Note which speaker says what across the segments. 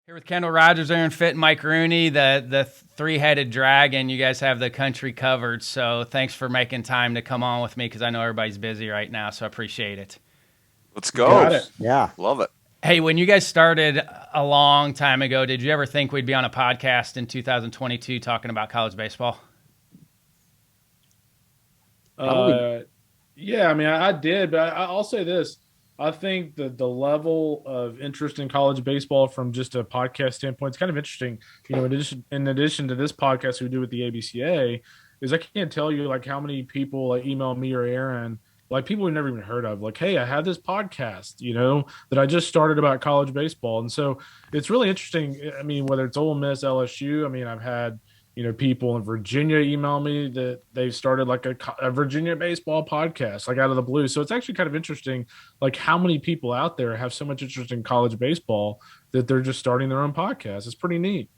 Speaker 1: Here with Kendall Rogers, Aaron Fitt, and Mike Rooney, the three-headed dragon. You guys have the country covered, so thanks for making time to come on with me because I know everybody's busy right now, so I appreciate it.
Speaker 2: Let's go.
Speaker 3: Got it.
Speaker 4: Yeah.
Speaker 2: Love it.
Speaker 1: Hey, when you guys started a long time ago, did you ever think we'd be on a podcast in 2022 talking about college baseball?
Speaker 3: Yeah, I mean, I did, but I'll say this. I think that the level of interest in college baseball from just a podcast standpoint is kind of interesting. You know, in addition to this podcast we do with the ABCA, is I can't tell you like how many people like email me or Aaron, like people we've never even heard of, like, hey, I have this podcast, you know, that I just started about college baseball. And so it's really interesting. I mean, whether it's Ole Miss, LSU, I mean, I've had people in Virginia email me that they've started like a Virginia baseball podcast, like out of the blue. So it's actually kind of interesting, like how many people out there have so much interest in college baseball that they're just starting their own podcast. It's pretty neat.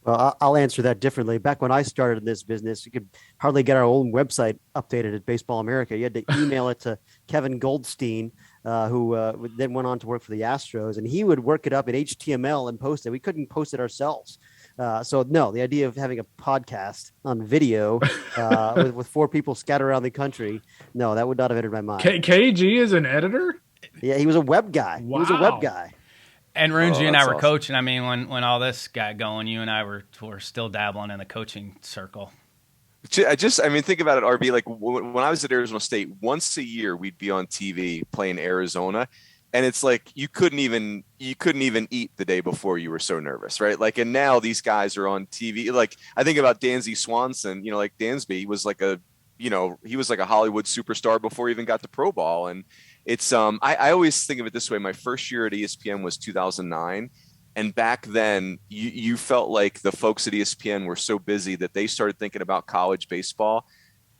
Speaker 4: Well, I'll answer that differently. Back when I started in this business, you could hardly get our own website updated at Baseball America. You had to email it to Kevin Goldstein, who then went on to work for the Astros, and he would work it up in HTML and post it. We couldn't post it ourselves. So no, the idea of having a podcast on video with four people scattered around the country, no, that would not have entered my mind.
Speaker 3: KG is an editor?
Speaker 4: Yeah, he was a web guy.
Speaker 3: Wow.
Speaker 4: He was a web guy.
Speaker 1: And Runes, you and I were
Speaker 2: awesome.
Speaker 1: coaching. I mean, when all this got going, you and I were still dabbling in the coaching circle.
Speaker 2: I mean, think about it, RB. Like when I was at Arizona State, once a year we'd be on TV playing Arizona, and it's like you couldn't even eat the day before, you were so nervous, right? Like, and now these guys are on TV. Like I think about Dansby Swanson. You know, like Dansby was like he was like a Hollywood superstar before he even got the pro ball. And it's I always think of it this way. My first year at ESPN was 2009. And back then you felt like the folks at ESPN were so busy that they started thinking about college baseball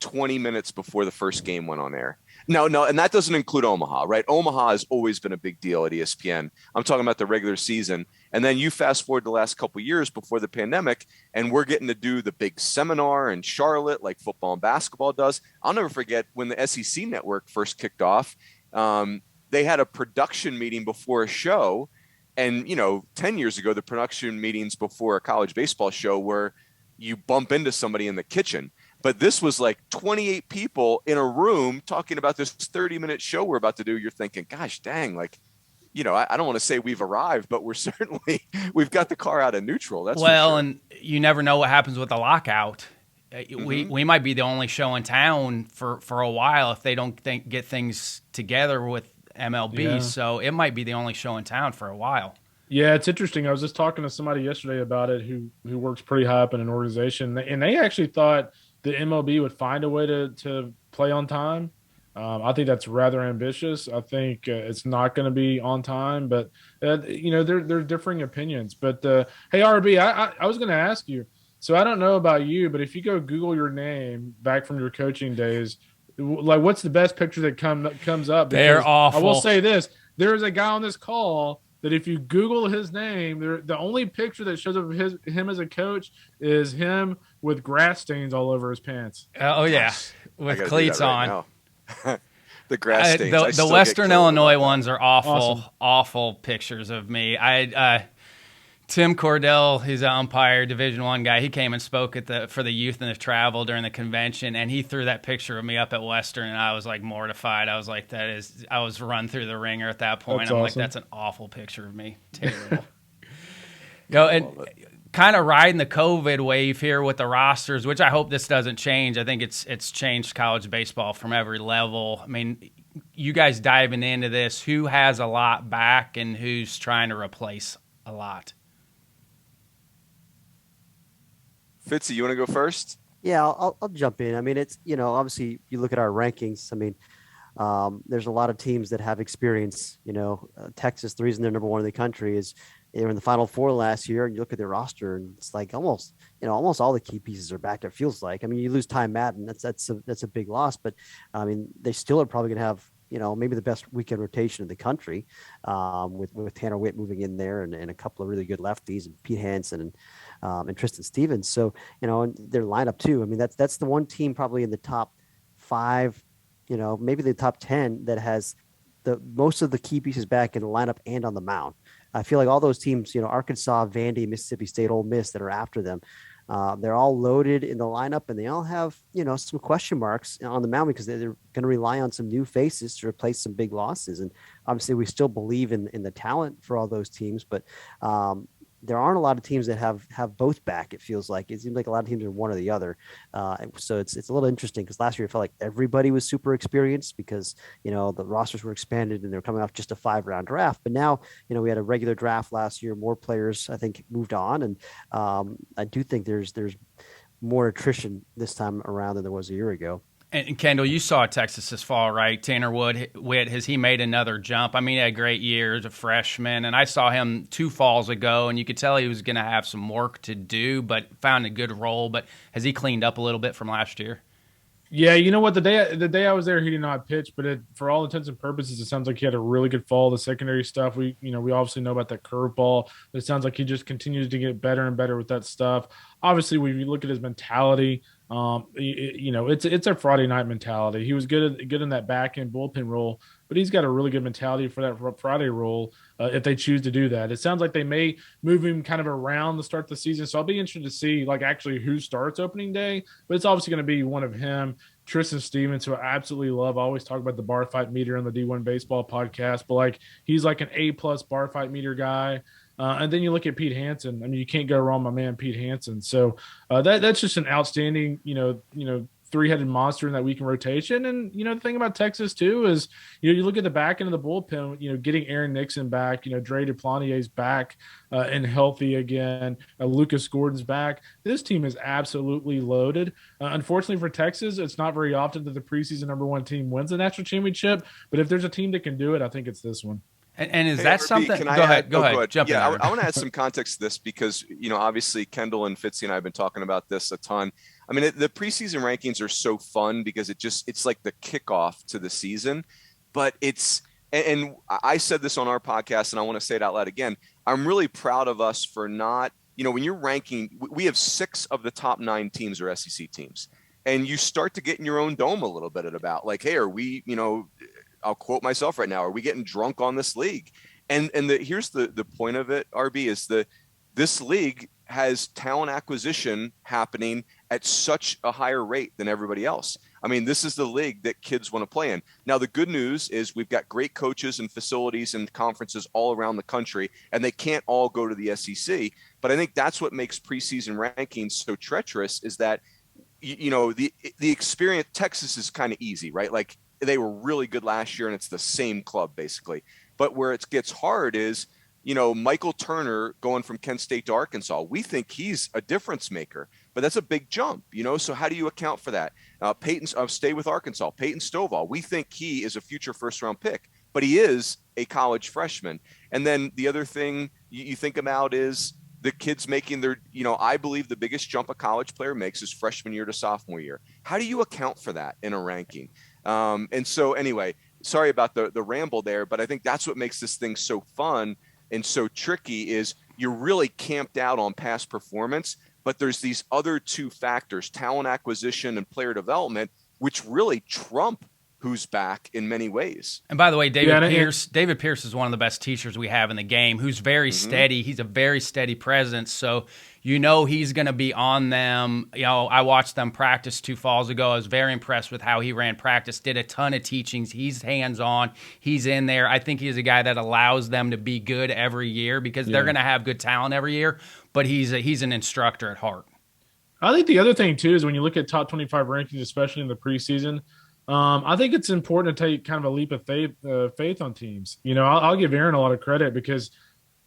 Speaker 2: 20 minutes before the first game went on air. No, and that doesn't include Omaha, right? Omaha has always been a big deal at ESPN. I'm talking about the regular season. And then you fast forward the last couple of years before the pandemic, and we're getting to do the big seminar in Charlotte like football and basketball does. I'll never forget when the SEC network first kicked off. They had a production meeting before a show. And, 10 years ago, the production meetings before a college baseball show were you bump into somebody in the kitchen. But this was like 28 people in a room talking about this 30-minute show we're about to do. You're thinking, gosh, dang, like, I don't want to say we've arrived, but we've got the car out of neutral. That's
Speaker 1: well,
Speaker 2: for sure.
Speaker 1: And you never know what happens with a lockout. We might be the only show in town for a while if they don't get things together with MLB.
Speaker 3: Yeah.
Speaker 1: So it might be the only show in town for a while.
Speaker 3: Yeah, it's interesting. I was just talking to somebody yesterday about it who works pretty high up in an organization, and they actually thought the MLB would find a way to play on time. I think that's rather ambitious. I think it's not going to be on time, but there are differing opinions. But hey, RB, I was going to ask you. So I don't know about you, but if you go Google your name back from your coaching days, like what's the best picture that comes up?
Speaker 1: They're
Speaker 3: Because
Speaker 1: awful.
Speaker 3: I will say this: there is a guy on this call that if you Google his name, the only picture that shows up of him as a coach is him with grass stains all over his pants.
Speaker 1: Oh yeah,
Speaker 2: I
Speaker 1: with
Speaker 2: gotta do
Speaker 1: cleats
Speaker 2: that right
Speaker 1: on.
Speaker 2: now. The grass stains. I
Speaker 1: The
Speaker 2: still get
Speaker 1: Western
Speaker 2: killed
Speaker 1: Illinois
Speaker 2: about that.
Speaker 1: ones are awful,
Speaker 3: Awesome.
Speaker 1: awful pictures of me. Tim Cordell, he's an umpire, Division I guy. He came and spoke for the youth and the travel during the convention, and he threw that picture of me up at Western, and I was like mortified. I was like, I was run through the ringer at that point.
Speaker 3: That's
Speaker 1: I'm like,
Speaker 3: awesome.
Speaker 1: that's an awful picture of me. Terrible. And kind of riding the COVID wave here with the rosters, which I hope this doesn't change. I think it's changed college baseball from every level. I mean, you guys diving into this, who has a lot back and who's trying to replace a lot?
Speaker 2: Fitzy, you want to go first?
Speaker 4: Yeah, I'll jump in. I mean, it's, obviously you look at our rankings. I mean, there's a lot of teams that have experience. Texas, the reason they're number one in the country is they were in the Final Four last year, and you look at their roster, and it's like almost all the key pieces are back. It feels like. I mean, you lose Ty Madden, that's a big loss, but I mean, they still are probably going to have maybe the best weekend rotation in the country, with Tanner Witt moving in there and a couple of really good lefties, and Pete Hansen and Tristan Stevens. So, and their lineup too. I mean, that's the one team probably in the top 5, maybe the top 10 that has the most of the key pieces back in the lineup and on the mound. I feel like all those teams, Arkansas, Vandy, Mississippi State, Ole Miss that are after them, they're all loaded in the lineup, and they all have, some question marks on the mound because they're going to rely on some new faces to replace some big losses. And obviously, we still believe in the talent for all those teams, but there aren't a lot of teams that have both back. It feels like it seems like a lot of teams are one or the other. So it's a little interesting because last year it felt like everybody was super experienced because the rosters were expanded and they're coming off just a 5-round draft. But now we had a regular draft last year. More players I think moved on, and I do think there's more attrition this time around than there was a year ago.
Speaker 1: And Kendall, you saw Texas this fall, right? Tanner Witt, has he made another jump? I mean, he had a great year as a freshman, and I saw him 2 falls ago, and you could tell he was going to have some work to do, but found a good role. But has he cleaned up a little bit from last year?
Speaker 3: Yeah, you know what? The day I was there, he did not pitch, but for all intents and purposes, it sounds like he had a really good fall. The secondary stuff, we obviously know about that curveball, but it sounds like he just continues to get better and better with that stuff. Obviously, when you look at his mentality, it's a Friday night mentality. He was good in that back end bullpen role, but he's got a really good mentality for that Friday role if they choose to do that. It sounds like they may move him kind of around the start of the season, so I'll be interested to see actually who starts opening day. But it's obviously going to be one of him, Tristan Stevens, who I absolutely love. I always talk about the bar fight meter on the D1 Baseball podcast, but he's like an A+ bar fight meter guy. And then you look at Pete Hansen. I mean, you can't go wrong, my man, Pete Hansen. So that's just an outstanding, 3-headed monster in that weekend rotation. And, the thing about Texas, too, is, you look at the back end of the bullpen, getting Aaron Nixon back, Dre Duplanier's back and healthy again. Lucas Gordon's back. This team is absolutely loaded. Unfortunately for Texas, it's not very often that the preseason #1 team wins the national championship. But if there's a team that can do it, I think it's this one.
Speaker 1: And is that something?
Speaker 2: Go
Speaker 1: ahead. Jump in.
Speaker 2: I want to add some context to this because, obviously Kendall and Fitzy and I have been talking about this a ton. I mean, the preseason rankings are so fun because it's like the kickoff to the season. But and I said this on our podcast, and I want to say it out loud again. I'm really proud of us for not, when you're ranking, we have 6 of the top 9 teams are SEC teams. And you start to get in your own dome a little bit about hey, are we, I'll quote myself right now, are we getting drunk on this league? And here's the point of it, RB, is this league has talent acquisition happening at such a higher rate than everybody else. I mean, this is the league that kids want to play in. Now, the good news is we've got great coaches and facilities and conferences all around the country, and they can't all go to the SEC. But I think that's what makes preseason rankings so treacherous is that, the experience, Texas is kind of easy, right? They were really good last year, and it's the same club basically. But where it gets hard is, Michael Turner going from Kent State to Arkansas. We think he's a difference maker, but that's a big jump, So how do you account for that? Stay with Arkansas. Peyton Stovall. We think he is a future first-round pick, but he is a college freshman. And then the other thing you think about is the kids making their, I believe the biggest jump a college player makes is freshman year to sophomore year. How do you account for that in a ranking? And so anyway, sorry about the ramble there, but I think that's what makes this thing so fun and so tricky is you're really camped out on past performance, but there's these other 2 factors, talent acquisition and player development, which really trump who's back in many ways.
Speaker 1: And by the way, David Pierce is one of the best teachers we have in the game, who's very steady. He's a very steady presence. So, he's going to be on them. I watched them practice 2 falls ago. I was very impressed with how he ran practice, did a ton of teachings. He's hands-on. He's in there. I think he's a guy that allows them to be good every year because they're going to have good talent every year, but he's an instructor at heart.
Speaker 3: I think the other thing, too, is when you look at top 25 rankings, especially in the preseason, I think it's important to take kind of a leap of faith on teams. I'll give Aaron a lot of credit because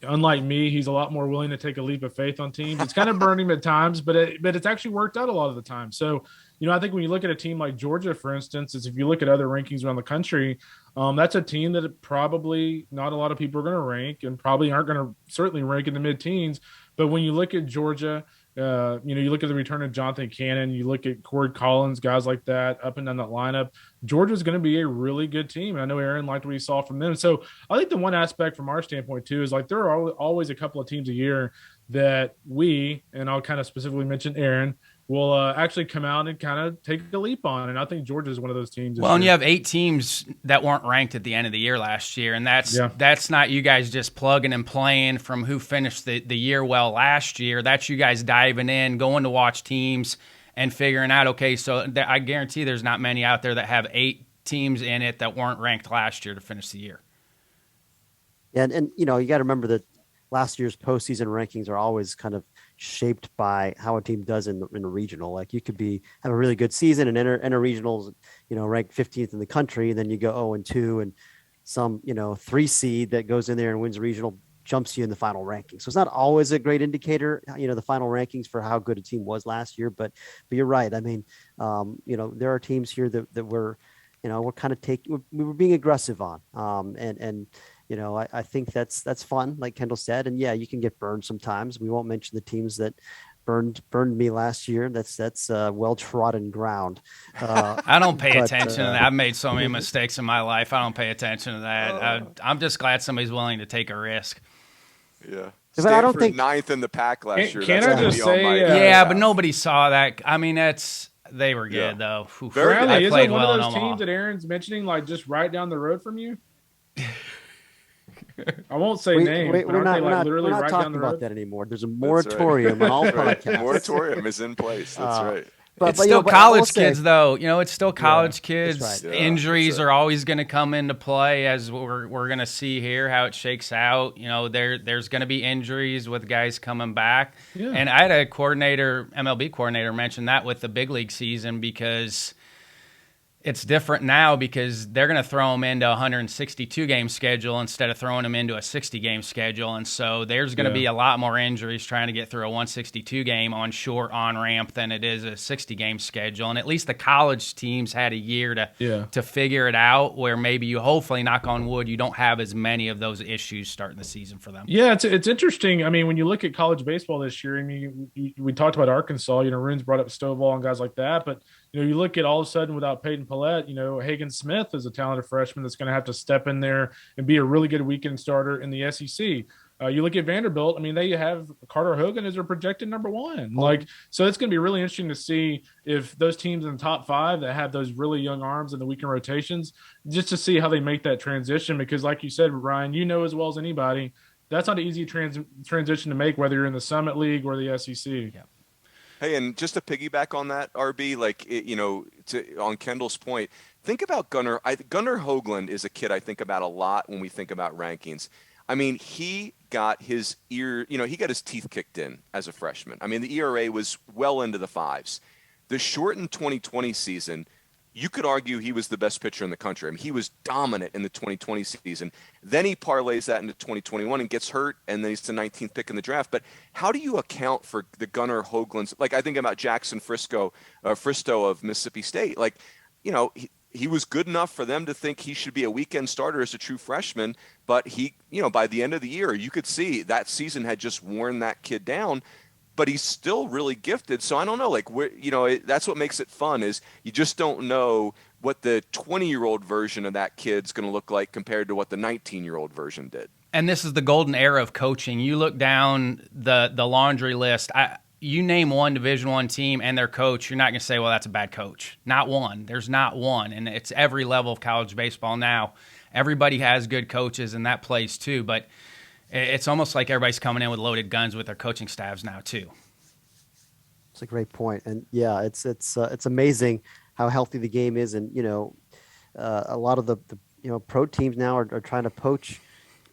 Speaker 3: unlike me, he's a lot more willing to take a leap of faith on teams. It's kind of burned him at times, but it's actually worked out a lot of the time. So, I think when you look at a team like Georgia, for instance, if you look at other rankings around the country, that's a team that probably not a lot of people are going to rank and probably aren't going to certainly rank in the mid-teens. But when you look at Georgia, you look at the return of Jonathan Cannon, you look at Corey Collins, guys like that, up and down that lineup. Georgia's going to be a really good team. I know Aaron liked what he saw from them. So I think the one aspect from our standpoint, too, is there are always a couple of teams a year that and I'll kind of specifically mention Aaron, will actually come out and kind of take a leap on. And I think Georgia is one of those teams.
Speaker 1: Well, and you have 8 teams that weren't ranked at the end of the year last year, and that's not you guys just plugging and playing from who finished the year well last year. That's you guys diving in, going to watch teams, and figuring out, okay, so I guarantee there's not many out there that have 8 teams in it that weren't ranked last year to finish the year.
Speaker 4: And you got to remember that last year's postseason rankings are always kind of shaped by how a team does in a regional. Like you could have a really good season and enter regionals, ranked 15th in the country, and then you go 0-2, and some 3 seed that goes in there and wins a regional jumps you in the final ranking. So it's not always a great indicator, the final rankings for how good a team was last year. But you're right. I mean, there are teams here that we're kind of we were being aggressive on, and I think that's fun, like Kendall said. And yeah, you can get burned sometimes. We won't mention the teams that burned me last year. That's well trodden ground.
Speaker 1: I don't pay attention to that. I've made so many mistakes in my life. I don't pay attention to that. I'm just glad somebody's willing to take a risk.
Speaker 2: Yeah.
Speaker 4: But I don't think
Speaker 2: 9th in the pack last year.
Speaker 3: Can I just say,
Speaker 1: yeah, but nobody saw that. I mean, they were good though.
Speaker 3: Bradley, isn't one of those teams that Aaron's mentioning like just right down the road from you? I won't say names.
Speaker 4: We're not
Speaker 3: right
Speaker 4: talking about that anymore. There's a moratorium on all podcasts.
Speaker 2: Moratorium is in place. That's right.
Speaker 1: But it's still college kids, though. It's still college kids.
Speaker 4: Right.
Speaker 1: Injuries are always going to come into play, as we're going to see here how it shakes out. There's going to be injuries with guys coming back. Yeah. And I had a MLB coordinator, mention that with the big league season, because it's different now because they're going to throw them into a 162-game schedule instead of throwing them into a 60-game schedule. And so there's going to be a lot more injuries trying to get through a 162-game on short on-ramp than it is a 60-game schedule. And at least the college teams had a year to figure it out, where maybe you, hopefully, knock on wood, you don't have as many of those issues starting the season for them.
Speaker 3: Yeah, it's interesting. I mean, when you look at college baseball this year, I mean, we talked about Arkansas, Runes brought up Stovall and guys like that, but you look at all of a sudden without Peyton Pallette, Hagen Smith is a talented freshman that's going to have to step in there and be a really good weekend starter in the SEC. You look at Vanderbilt. I mean, they have Carter Hogan as their projected number 1. So it's going to be really interesting to see if those teams in the top 5 that have those really young arms in the weekend rotations, just to see how they make that transition. Because like you said, Ryan, as well as anybody, that's not an easy transition to make, whether you're in the Summit League or the SEC.
Speaker 1: Yeah.
Speaker 2: Hey, and just to piggyback on that, RB, on Kendall's point, think about Gunnar. Gunnar Hoagland is a kid I think about a lot when we think about rankings. I mean, he got his teeth kicked in as a freshman. I mean, the ERA was well into the 5s. The shortened 2020 season, you could argue he was the best pitcher in the country. I mean, he was dominant in the 2020 season. Then he parlays that into 2021 and gets hurt, and then he's the 19th pick in the draft. But how do you account for the Gunnar Hoaglands? Like, I think about Jackson Fristow of Mississippi State. Like, he was good enough for them to think he should be a weekend starter as a true freshman. But he, by the end of the year, you could see that season had just worn that kid down. But he's still really gifted. So I don't know, that's what makes it fun, is you just don't know what the 20-year-old version of that kid's going to look like compared to what the 19-year-old version did.
Speaker 1: And this is the golden era of coaching. You look down the laundry list. You name one Division I team and their coach, you're not going to say, well, that's a bad coach. Not one. There's not one. And it's every level of college baseball now. Everybody has good coaches, and that plays too. But it's almost like everybody's coming in with loaded guns with their coaching staffs now too.
Speaker 4: It's a great point. And yeah, it's amazing how healthy the game is. And, a lot of the pro teams now are trying to poach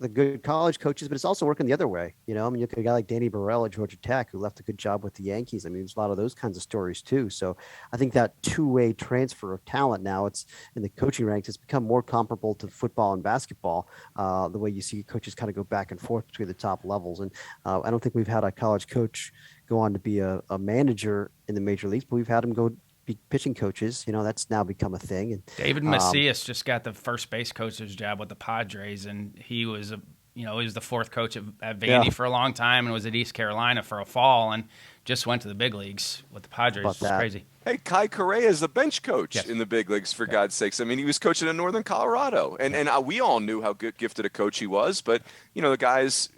Speaker 4: the good college coaches, but it's also working the other way. I mean, you look at a guy like Danny Burrell at Georgia Tech, who left a good job with the Yankees. I mean, there's a lot of those kinds of stories too. So I think that two-way transfer of talent now, it's in the coaching ranks, it's become more comparable to football and basketball, the way you see coaches kind of go back and forth between the top levels. And I don't think we've had a college coach go on to be a manager in the major leagues, but we've had him go be pitching coaches. That's now become a thing. And
Speaker 1: David Macias just got the first base coach's job with the Padres, and he was he was the 4th coach at Vandy for a long time, and was at East Carolina for a fall, and just went to the big leagues with the Padres. It's crazy.
Speaker 2: Hey, Kai Correa is the bench coach in the big leagues, for God's sakes. I mean, he was coaching in Northern Colorado, and we all knew how gifted a coach he was, but the guy's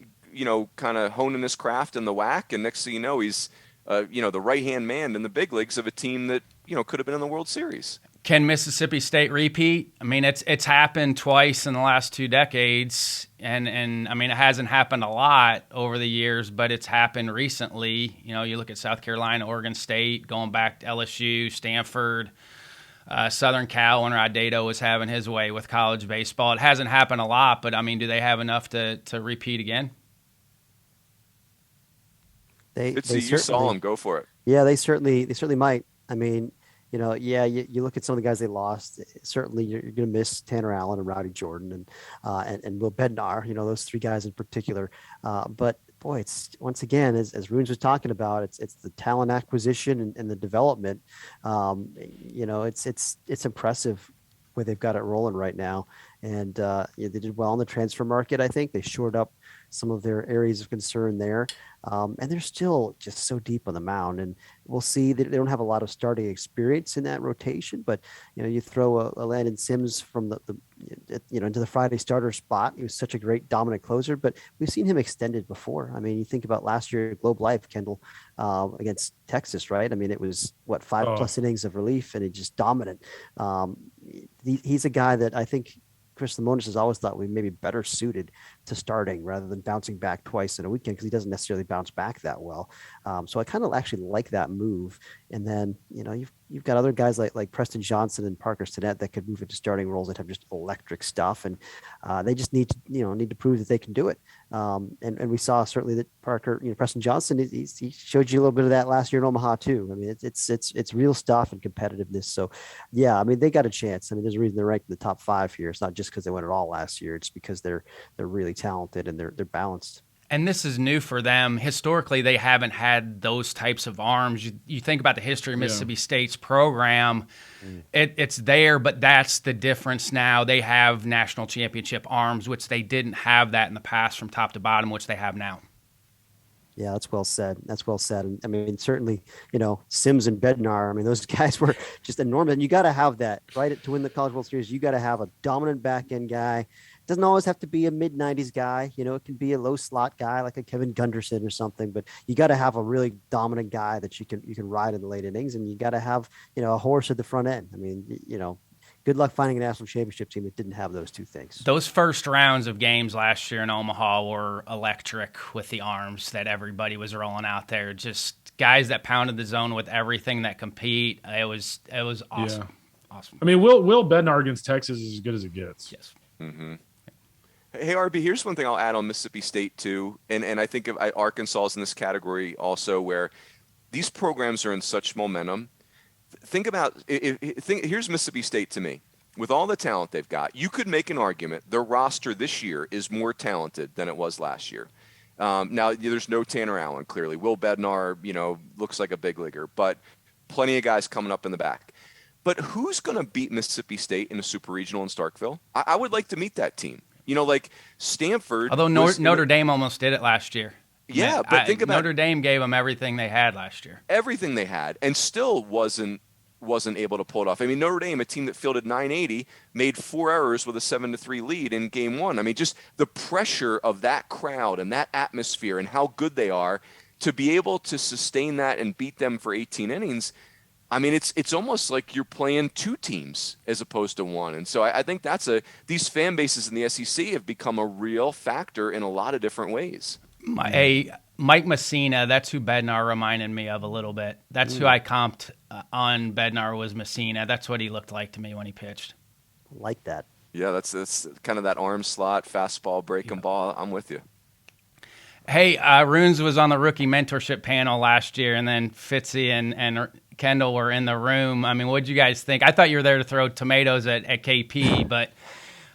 Speaker 2: kind of honing his craft in the WAC, and next thing you know, he's the right-hand man in the big leagues of a team that, could have been in the World Series.
Speaker 1: Can Mississippi State repeat? I mean, it's happened twice in the last 2 decades, and I mean, it hasn't happened a lot over the years, but it's happened recently. You look at South Carolina, Oregon State, going back to LSU, Stanford, Southern Cal when Rod Dedeaux was having his way with college baseball. It hasn't happened a lot, but I mean, do they have enough to repeat again?
Speaker 2: You saw them. Go for it.
Speaker 4: Yeah, they certainly might. I mean, you look at some of the guys they lost. Certainly, you're going to miss Tanner Allen and Rowdy Jordan and Will Bednar. Those 3 guys in particular. But boy, it's once again, as Runes was talking about, it's the talent acquisition and the development. It's impressive where they've got it rolling right now. And they did well in the transfer market. I think they shored up some of their areas of concern there. And they're still just so deep on the mound. And we'll see that they don't have a lot of starting experience in that rotation. But, you throw a Landon Sims from into the Friday starter spot. He was such a great dominant closer. But we've seen him extended before. I mean, you think about last year at Globe Life, Kendall, against Texas, right? I mean, it was, 5+ innings of relief, and he just dominant. He's a guy that I think Chris Lemonis has always thought we may be better suited to starting rather than bouncing back twice in a weekend, because he doesn't necessarily bounce back that well. So I kind of actually like that move. And then, you've got other guys like Preston Johnson and Parker Stinnett that could move into starting roles that have just electric stuff. And they just need to prove that they can do it. And we saw certainly that Preston Johnson, he showed you a little bit of that last year in Omaha too. I mean, it's real stuff and competitiveness. So yeah, I mean, they got a chance. I mean, there's a reason they're ranked in the top 5 here. It's not just because they won it all last year. It's because they're really talented and they're balanced.
Speaker 1: And this is new for them. Historically, they haven't had those types of arms. You think about the history of Mississippi State's program, it's there, but that's the difference now. They have national championship arms, which they didn't have that in the past from top to bottom, which they have now.
Speaker 4: Yeah, that's well said. And I mean, certainly, Sims and Bednar, I mean, those guys were just enormous. And you got to have that, right? To win the College World Series, you got to have a dominant back end guy. Doesn't always have to be a mid-90s guy. It can be a low slot guy like a Kevin Gunderson or something, but you got to have a really dominant guy that you can ride in the late innings, and you got to have, a horse at the front end. I mean, good luck finding a national championship team that didn't have those 2 things.
Speaker 1: Those first rounds of games last year in Omaha were electric with the arms that everybody was rolling out there. Just guys that pounded the zone with everything that compete. It was awesome.
Speaker 3: Yeah. Awesome. I mean, Will Bednar against Texas is as good as it gets.
Speaker 1: Yes.
Speaker 2: Mm-hmm. Hey, RB, here's one thing I'll add on Mississippi State, too. And I think of Arkansas is in this category also, where these programs are in such momentum. Think about here's Mississippi State to me. With all the talent they've got, you could make an argument their roster this year is more talented than it was last year. Now, there's no Tanner Allen, clearly. Will Bednar, looks like a big leaguer, but plenty of guys coming up in the back. But who's going to beat Mississippi State in a super regional in Starkville? I would like to meet that team. Like Stanford.
Speaker 1: Although Notre Dame almost did it last year.
Speaker 2: Yeah, but think about
Speaker 1: Notre Dame gave them everything they had last year.
Speaker 2: Everything they had, and still wasn't able to pull it off. I mean, Notre Dame, a team that fielded 980, made 4 errors with a 7-3 lead in game 1. I mean, just the pressure of that crowd and that atmosphere and how good they are to be able to sustain that and beat them for 18 innings. I mean, it's almost like you're playing 2 teams as opposed to 1. And so I think these fan bases in the SEC have become a real factor in a lot of different ways.
Speaker 1: Mike Messina, that's who Bednar reminded me of a little bit. That's who I comped on Bednar was Messina. That's what he looked like to me when he pitched.
Speaker 4: Like that.
Speaker 2: Yeah, that's kind of that arm slot, fastball, breaking ball. I'm with you.
Speaker 1: Hey, Runes was on the rookie mentorship panel last year, and then Fitzy and Kendall were in the room. I mean, what did you guys think? I thought you were there to throw tomatoes at KP, but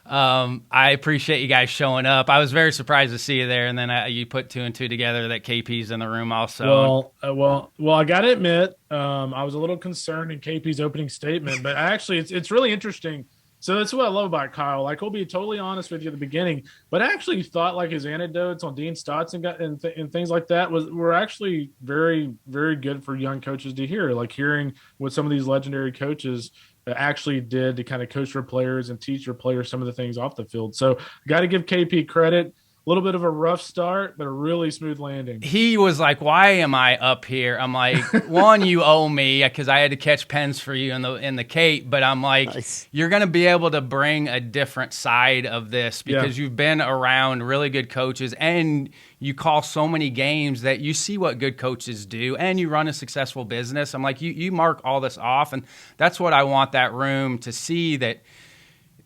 Speaker 1: I appreciate you guys showing up. I was very surprised to see you there, and then you put 2 and 2 together that KP's in the room also.
Speaker 3: Well, I got to admit, I was a little concerned in KP's opening statement, but actually it's really interesting. So that's what I love about Kyle. Like, he'll be totally honest with you at the beginning, but I actually thought like his anecdotes on Dean Stotts and things like that were actually very, very good for young coaches to hear. Like hearing what some of these legendary coaches actually did to kind of coach their players and teach their players some of the things off the field. So got to give KP credit. little bit of a rough start, but a really smooth landing.
Speaker 1: He was like, "Why am I up here?" I'm like, "One, you owe me because I had to catch pens for you in the Cape." But I'm like,
Speaker 4: Nice.
Speaker 1: "You're going to be able to bring a different side of this because you've been around really good coaches and you call so many games that you see what good coaches do, and you run a successful business." I'm like, "You mark all this off, and that's what I want that room to see. That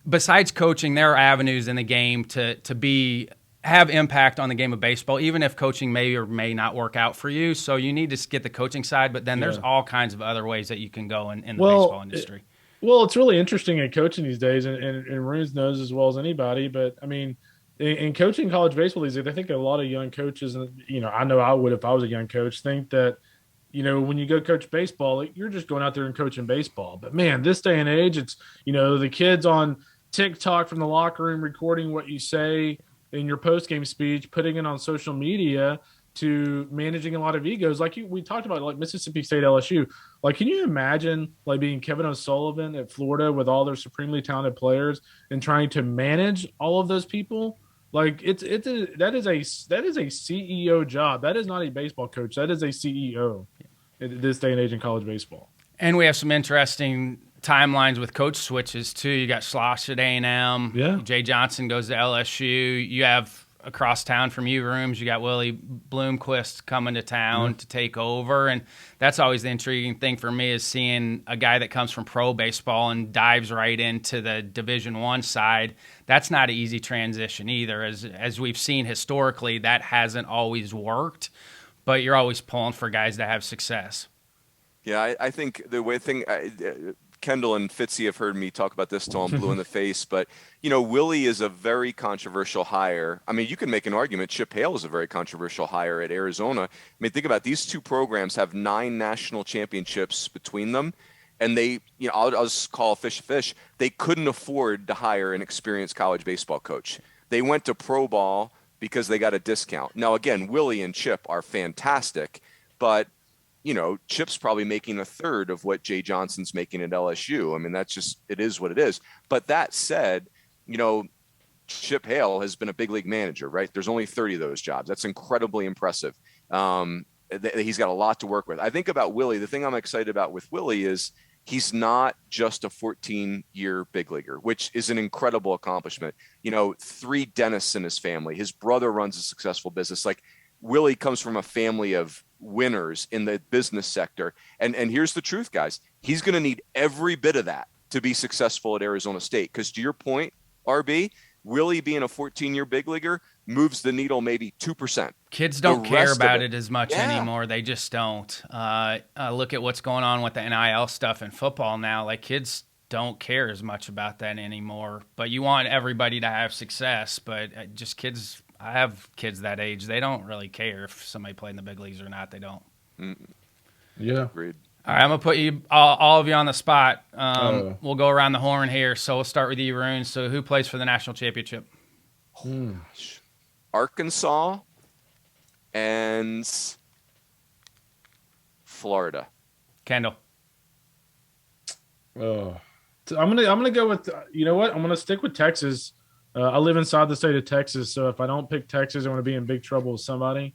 Speaker 1: besides coaching, there are avenues in the game to have impact on the game of baseball, even if coaching may or may not work out for you. So you need to get the coaching side, but then there's all kinds of other ways that you can go in the baseball industry."
Speaker 3: It's really interesting at coaching these days, and Runes knows as well as anybody. But I mean, in coaching college baseball these days, I think a lot of young coaches, and I know I would if I was a young coach, think that when you go coach baseball, like, you're just going out there and coaching baseball. But man, this day and age, it's the kids on TikTok from the locker room recording what you say in your post-game speech, putting it on social media, to managing a lot of egos. Like we talked about, like Mississippi State, LSU. Like, can you imagine like being Kevin O'Sullivan at Florida with all their supremely talented players and trying to manage all of those people? Like that is a CEO job. That is not a baseball coach. That is a CEO at this day and age in college baseball.
Speaker 1: And we have some interesting timelines with coach switches too. You got Schloss at A&M.
Speaker 3: Yeah.
Speaker 1: Jay Johnson goes to LSU. You have across town from you rooms, you got Willie Bloomquist coming to town to take over. And that's always the intriguing thing for me, is seeing a guy that comes from pro baseball and dives right into the Division I side. That's not an easy transition either. As we've seen historically, that hasn't always worked, but you're always pulling for guys that have success.
Speaker 2: Yeah, I think Kendall and Fitzy have heard me talk about this till I'm blue in the face, but Willie is a very controversial hire. I mean, you can make an argument Chip Hale is a very controversial hire at Arizona. I mean, think about it. These two programs have 9 national championships between them, and they, I'll just call a fish a fish. They couldn't afford to hire an experienced college baseball coach. They went to pro ball because they got a discount. Now, again, Willie and Chip are fantastic, but Chip's probably making a third of what Jay Johnson's making at LSU. I mean, it is what it is. But that said, Chip Hale has been a big league manager, right? There's only 30 of those jobs. That's incredibly impressive. He's got a lot to work with. I think about Willie. The thing I'm excited about with Willie is he's not just a 14-year big leaguer, which is an incredible accomplishment. 3 dentists in his family. His brother runs a successful business. Like, Willie comes from a family of winners in the business sector. And here's the truth, guys. He's going to need every bit of that to be successful at Arizona State. Because to your point, RB, Willie being a 14-year big leaguer moves the needle maybe 2%.
Speaker 1: Kids don't care about it as much anymore. They just don't. Look at what's going on with the NIL stuff in football now. Like, kids don't care as much about that anymore. But you want everybody to have success. But just kids... I have kids that age. They don't really care if somebody played in the big leagues or not. They don't.
Speaker 3: Yeah.
Speaker 2: Agreed.
Speaker 1: All right, I'm going to put you all of you on the spot. We'll go around the horn here. So we'll start with you, Rune. So who plays for the national championship?
Speaker 2: Arkansas and Florida.
Speaker 1: Kendall.
Speaker 3: I'm gonna go with, you know what? I'm gonna stick with Texas. I live inside the state of Texas, so if I don't pick Texas, I'm going to be in big trouble with somebody.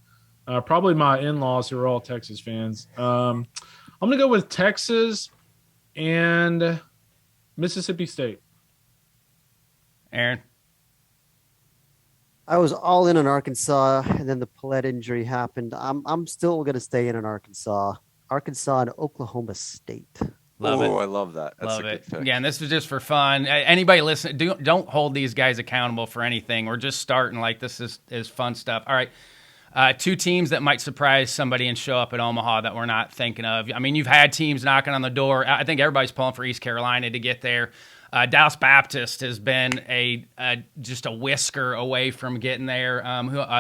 Speaker 3: Probably my in-laws, who are all Texas fans. I'm going to go with Texas and Mississippi State.
Speaker 1: Aaron?
Speaker 4: I was all in on Arkansas, and then the Paulette injury happened. I'm still going to stay in on Arkansas. Arkansas and Oklahoma State.
Speaker 1: Love it.
Speaker 2: I love that. That's
Speaker 1: love
Speaker 2: a good
Speaker 1: it.
Speaker 2: pick.
Speaker 1: Again, this is just for fun. Anybody listening, don't hold these guys accountable for anything. We're just starting. Like, this is fun stuff. All right. 2 teams that might surprise somebody and show up at Omaha that we're not thinking of. I mean, you've had teams knocking on the door. I think everybody's pulling for East Carolina to get there. Dallas Baptist has been just a whisker away from getting there.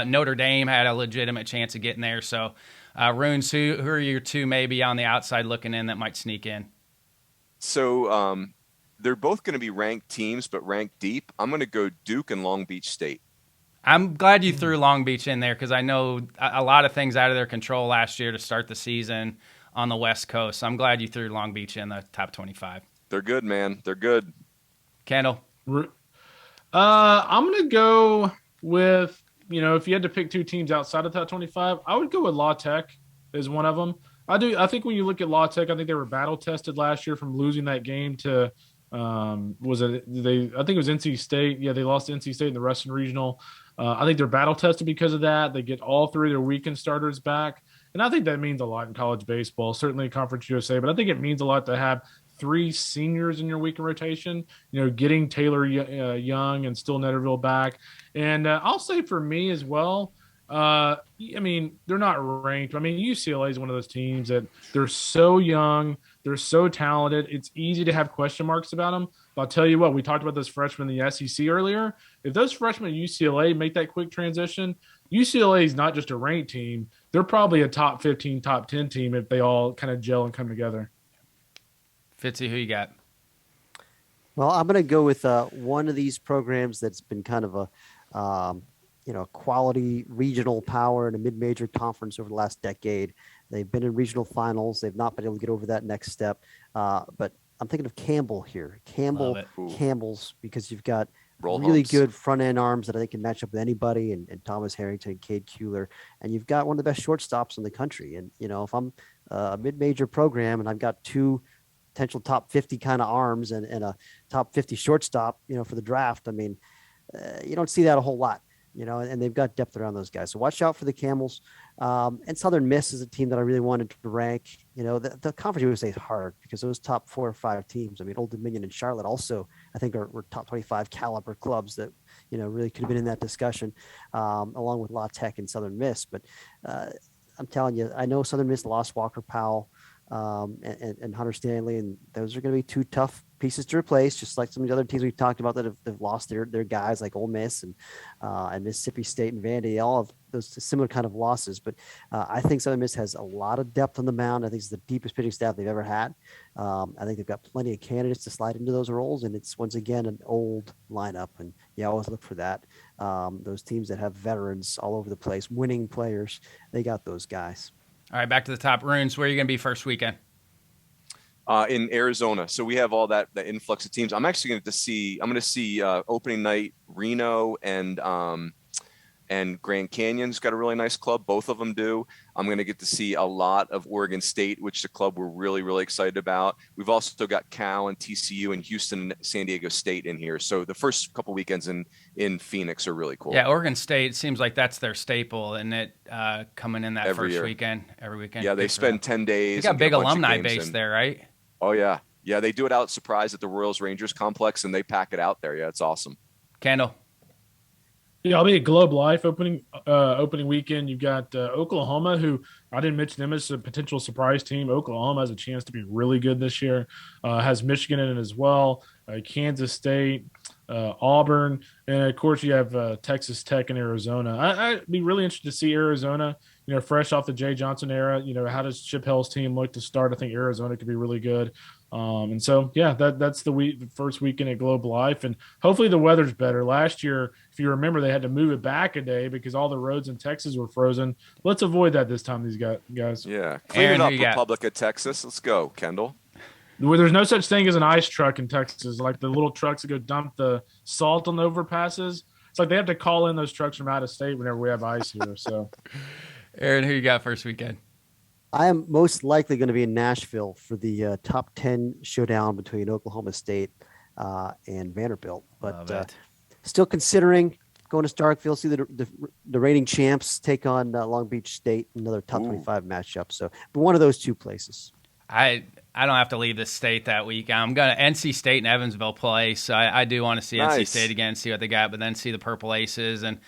Speaker 1: Notre Dame had a legitimate chance of getting there. So, Runes, who are your 2 maybe on the outside looking in that might sneak in?
Speaker 2: So they're both going to be ranked teams, but ranked deep. I'm going to go Duke and Long Beach State.
Speaker 1: I'm glad you threw Long Beach in there because I know a lot of things out of their control last year to start the season on the West Coast. So I'm glad you threw Long Beach in the top 25.
Speaker 2: They're good, man. They're good.
Speaker 1: Kendall?
Speaker 3: I'm going to go with, if you had to pick two teams outside of the top 25, I would go with La Tech as one of them. I think when you look at La Tech, I think they were battle tested last year from losing that game to was it they? I think it was NC State. Yeah, they lost to NC State in the Western Regional. I think they're battle tested because of that. They get all three of their weekend starters back, and I think that means a lot in college baseball. Certainly Conference USA, but I think it means a lot to have three seniors in your weekend rotation. Getting Taylor Young and Still Netterville back, and I'll say for me as well. They're not ranked. UCLA is one of those teams that they're so young, they're so talented. It's easy to have question marks about them. But I'll tell you what, we talked about those freshmen in the SEC earlier. If those freshmen at UCLA make that quick transition, UCLA is not just a ranked team. They're probably a top 15, top 10 team if they all kind of gel and come together.
Speaker 1: Fitzy, who you got?
Speaker 4: Well, I'm going to go with one of these programs that's been kind of a quality regional power in a mid-major conference over the last decade. They've been in regional finals. They've not been able to get over that next step. But I'm thinking of Campbell here. Campbell's, because you've got really good front-end arms that I think can match up with anybody, and Thomas Harrington, Cade Kuehler, and you've got one of the best shortstops in the country. And, if I'm a mid-major program and I've got two potential top 50 kind of arms and a top 50 shortstop, for the draft, you don't see that a whole lot. And they've got depth around those guys. So watch out for the Camels. And Southern Miss is a team that I really wanted to rank. The Conference USA is hard because those top 4 or 5 teams, Old Dominion and Charlotte also, I think were top 25 caliber clubs that, really could have been in that discussion, along with La Tech and Southern Miss. But I'm telling you, I know Southern Miss lost Walker Powell and Hunter Stanley, and those are going to be two tough pieces to replace, just like some of the other teams we've talked about that have lost their guys, like Ole Miss and Mississippi State and Vandy, all of those similar kind of losses. But I think Southern Miss has a lot of depth on the mound. I think it's the deepest pitching staff they've ever had. I think they've got plenty of candidates to slide into those roles, and it's once again an old lineup, and you always look for that. Those teams that have veterans all over the place, winning players, they got those guys.
Speaker 1: All right, back to the top. Runes, where are you going to be first weekend?
Speaker 2: In Arizona. So we have all that influx of teams. I'm actually going to see opening night Reno and Grand Canyon's got a really nice club. Both of them do. I'm going to get to see a lot of Oregon State, which is a club we're really, really excited about. We've also got Cal and TCU and Houston and San Diego State in here. So the first couple weekends in Phoenix are really cool.
Speaker 1: Yeah, Oregon State seems like that's their staple, and it coming in that every weekend.
Speaker 2: Yeah, they spend 10 days.
Speaker 1: They got a big alumni base there, right?
Speaker 2: Oh, yeah. Yeah, they do it out Surprise at the Royals Rangers complex, and they pack it out there. Yeah, it's awesome.
Speaker 1: Kendall.
Speaker 3: Yeah, I'll be at Globe Life opening weekend. You've got Oklahoma, who I didn't mention them as a potential surprise team. Oklahoma has a chance to be really good this year. Has Michigan in it as well. Kansas State, Auburn, and of course you have Texas Tech and Arizona. I'd be really interested to see Arizona. Fresh off the Jay Johnson era. How does Chip Hell's team look to start? I think Arizona could be really good. And so, yeah, that's the first weekend at Globe Life, and hopefully the weather's better. Last year, if you remember, they had to move it back a day because all the roads in Texas were frozen. Let's avoid that this time, these guys.
Speaker 2: Yeah, clean it up, Republic of Texas. Let's go, Kendall.
Speaker 3: Where there's no such thing as an ice truck in Texas, like the little trucks that go dump the salt on the overpasses. It's like they have to call in those trucks from out of state whenever we have ice here. So,
Speaker 1: Aaron, who you got first weekend?
Speaker 4: I am most likely going to be in Nashville for the top 10 showdown between Oklahoma State and Vanderbilt. But still considering going to Starkville, see the reigning champs take on Long Beach State, another top 25 matchup. So, but one of those two places.
Speaker 1: I don't have to leave the state that week. I'm going to NC State and Evansville play, so I do want to see NC State again, see what they got, but then see the Purple Aces. And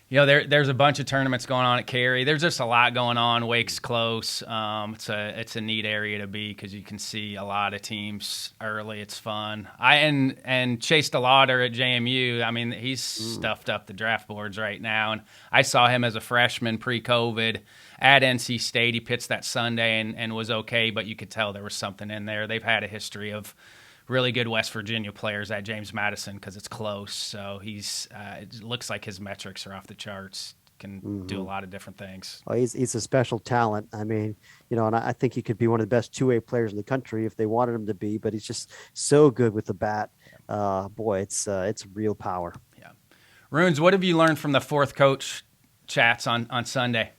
Speaker 1: there's a bunch of tournaments going on at Cary. There's just a lot going on. Wake's close. It's a neat area to be because you can see a lot of teams early. It's fun. And Chase DeLauder at JMU. He's stuffed up the draft boards right now. And I saw him as a freshman pre-COVID at NC State. He pitched that Sunday and was okay, but you could tell there was something in there. They've had a history of really good West Virginia players at James Madison because it's close. So it looks like his metrics are off the charts. Can do a lot of different things.
Speaker 4: Well, he's a special talent. And I think he could be one of the best two-way players in the country if they wanted him to be. But he's just so good with the bat. Boy, it's real power.
Speaker 1: Yeah. Runes, what have you learned from the fourth coach chats on Sunday?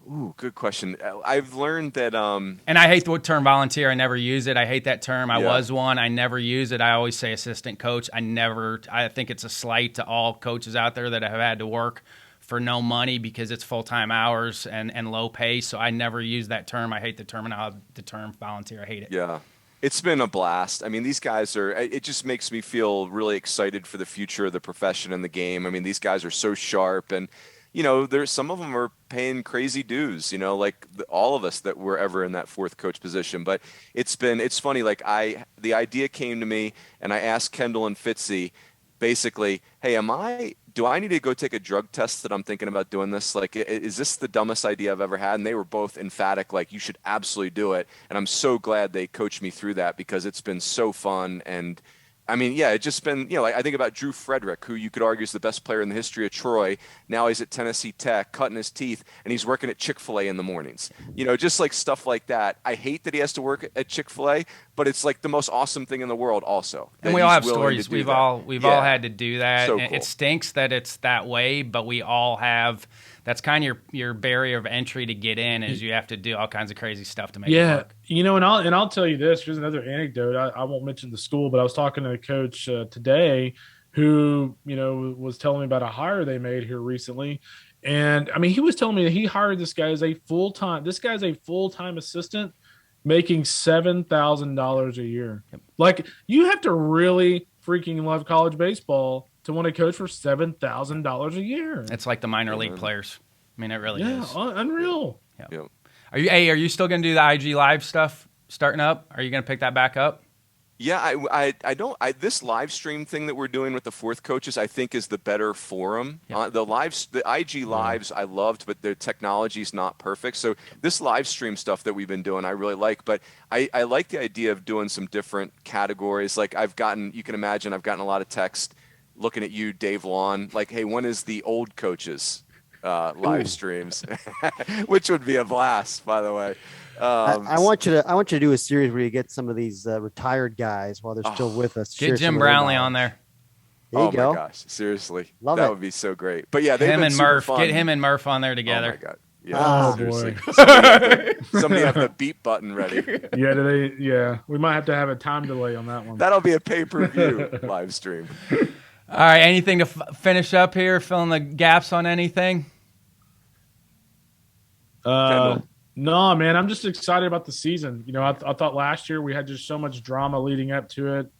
Speaker 2: Ooh, good question. I've learned that.
Speaker 1: And I hate the term volunteer. I never use it. I hate that term. I
Speaker 2: Yeah.
Speaker 1: was one. I never use it. I always say assistant coach. I think it's a slight to all coaches out there that have had to work for no money because it's full-time hours and low pay. So I never use that term. I hate the term volunteer. I hate it.
Speaker 2: Yeah. It's been a blast. I mean, these guys it just makes me feel really excited for the future of the profession and the game. I mean, these guys are so sharp, and, there's some of them are paying crazy dues, like all of us that were ever in that fourth coach position. But it's funny. Like the idea came to me and I asked Kendall and Fitzy basically, hey, do I need to go take a drug test that I'm thinking about doing this? Like, is this the dumbest idea I've ever had? And they were both emphatic, like, you should absolutely do it. And I'm so glad they coached me through that because it's been so fun. And I mean, yeah, it's just been, like I think about Drew Frederick, who you could argue is the best player in the history of Troy. Now he's at Tennessee Tech, cutting his teeth, and he's working at Chick-fil-A in the mornings. Just like stuff like that. I hate that he has to work at Chick-fil-A, but it's like the most awesome thing in the world also.
Speaker 1: And we all have stories. We've all had to do that.
Speaker 2: So
Speaker 1: cool.
Speaker 2: Cool.
Speaker 1: It stinks that it's that way, but we all have. That's kind of your barrier of entry to get in, is you have to do all kinds of crazy stuff to make it work.
Speaker 3: And I'll tell you this. Here's another anecdote. I won't mention the school, but I was talking to a coach today who was telling me about a hire they made here recently, and I mean he was telling me that he hired this guy as a full-time. This guy's a full-time assistant, making $7,000 a year.
Speaker 1: Yep.
Speaker 3: Like, you have to really freaking love college baseball to want to coach for $7,000 a year.
Speaker 1: It's like the minor league players. I mean, it really is.
Speaker 3: Unreal.
Speaker 1: Yeah.
Speaker 2: Yep.
Speaker 1: Are you still going to do the IG Live stuff starting up? Are you going to pick that back up?
Speaker 2: Yeah, this live stream thing that we're doing with the fourth coaches, I think is the better forum.
Speaker 1: Yeah.
Speaker 2: The IG lives I loved, but the technology's not perfect. So this live stream stuff that we've been doing, I really like. But I like the idea of doing some different categories. Like you can imagine, I've gotten a lot of text looking at you, Dave Lawn, like, hey, when is the old coaches live streams? Which would be a blast, by the way.
Speaker 4: I want you to do a series where you get some of these retired guys while they're still with us.
Speaker 1: Get Jim Brownlee on there.
Speaker 4: There you go.
Speaker 2: My gosh, seriously,
Speaker 4: Love
Speaker 2: that
Speaker 4: it.
Speaker 2: would be so great. But yeah, they've
Speaker 1: Him
Speaker 2: been
Speaker 1: and
Speaker 2: super
Speaker 1: Murph.
Speaker 2: fun.
Speaker 1: Get him and Murph on there together.
Speaker 2: Oh my god. Yeah, seriously.
Speaker 3: Boy.
Speaker 2: Somebody have the beep button ready.
Speaker 3: We might have to have a time delay on that one.
Speaker 2: That'll be a pay-per-view live stream.
Speaker 1: All right, anything to finish up here? Fill in the gaps on anything?
Speaker 3: No, man, I'm just excited about the season. I thought last year we had just so much drama leading up to it.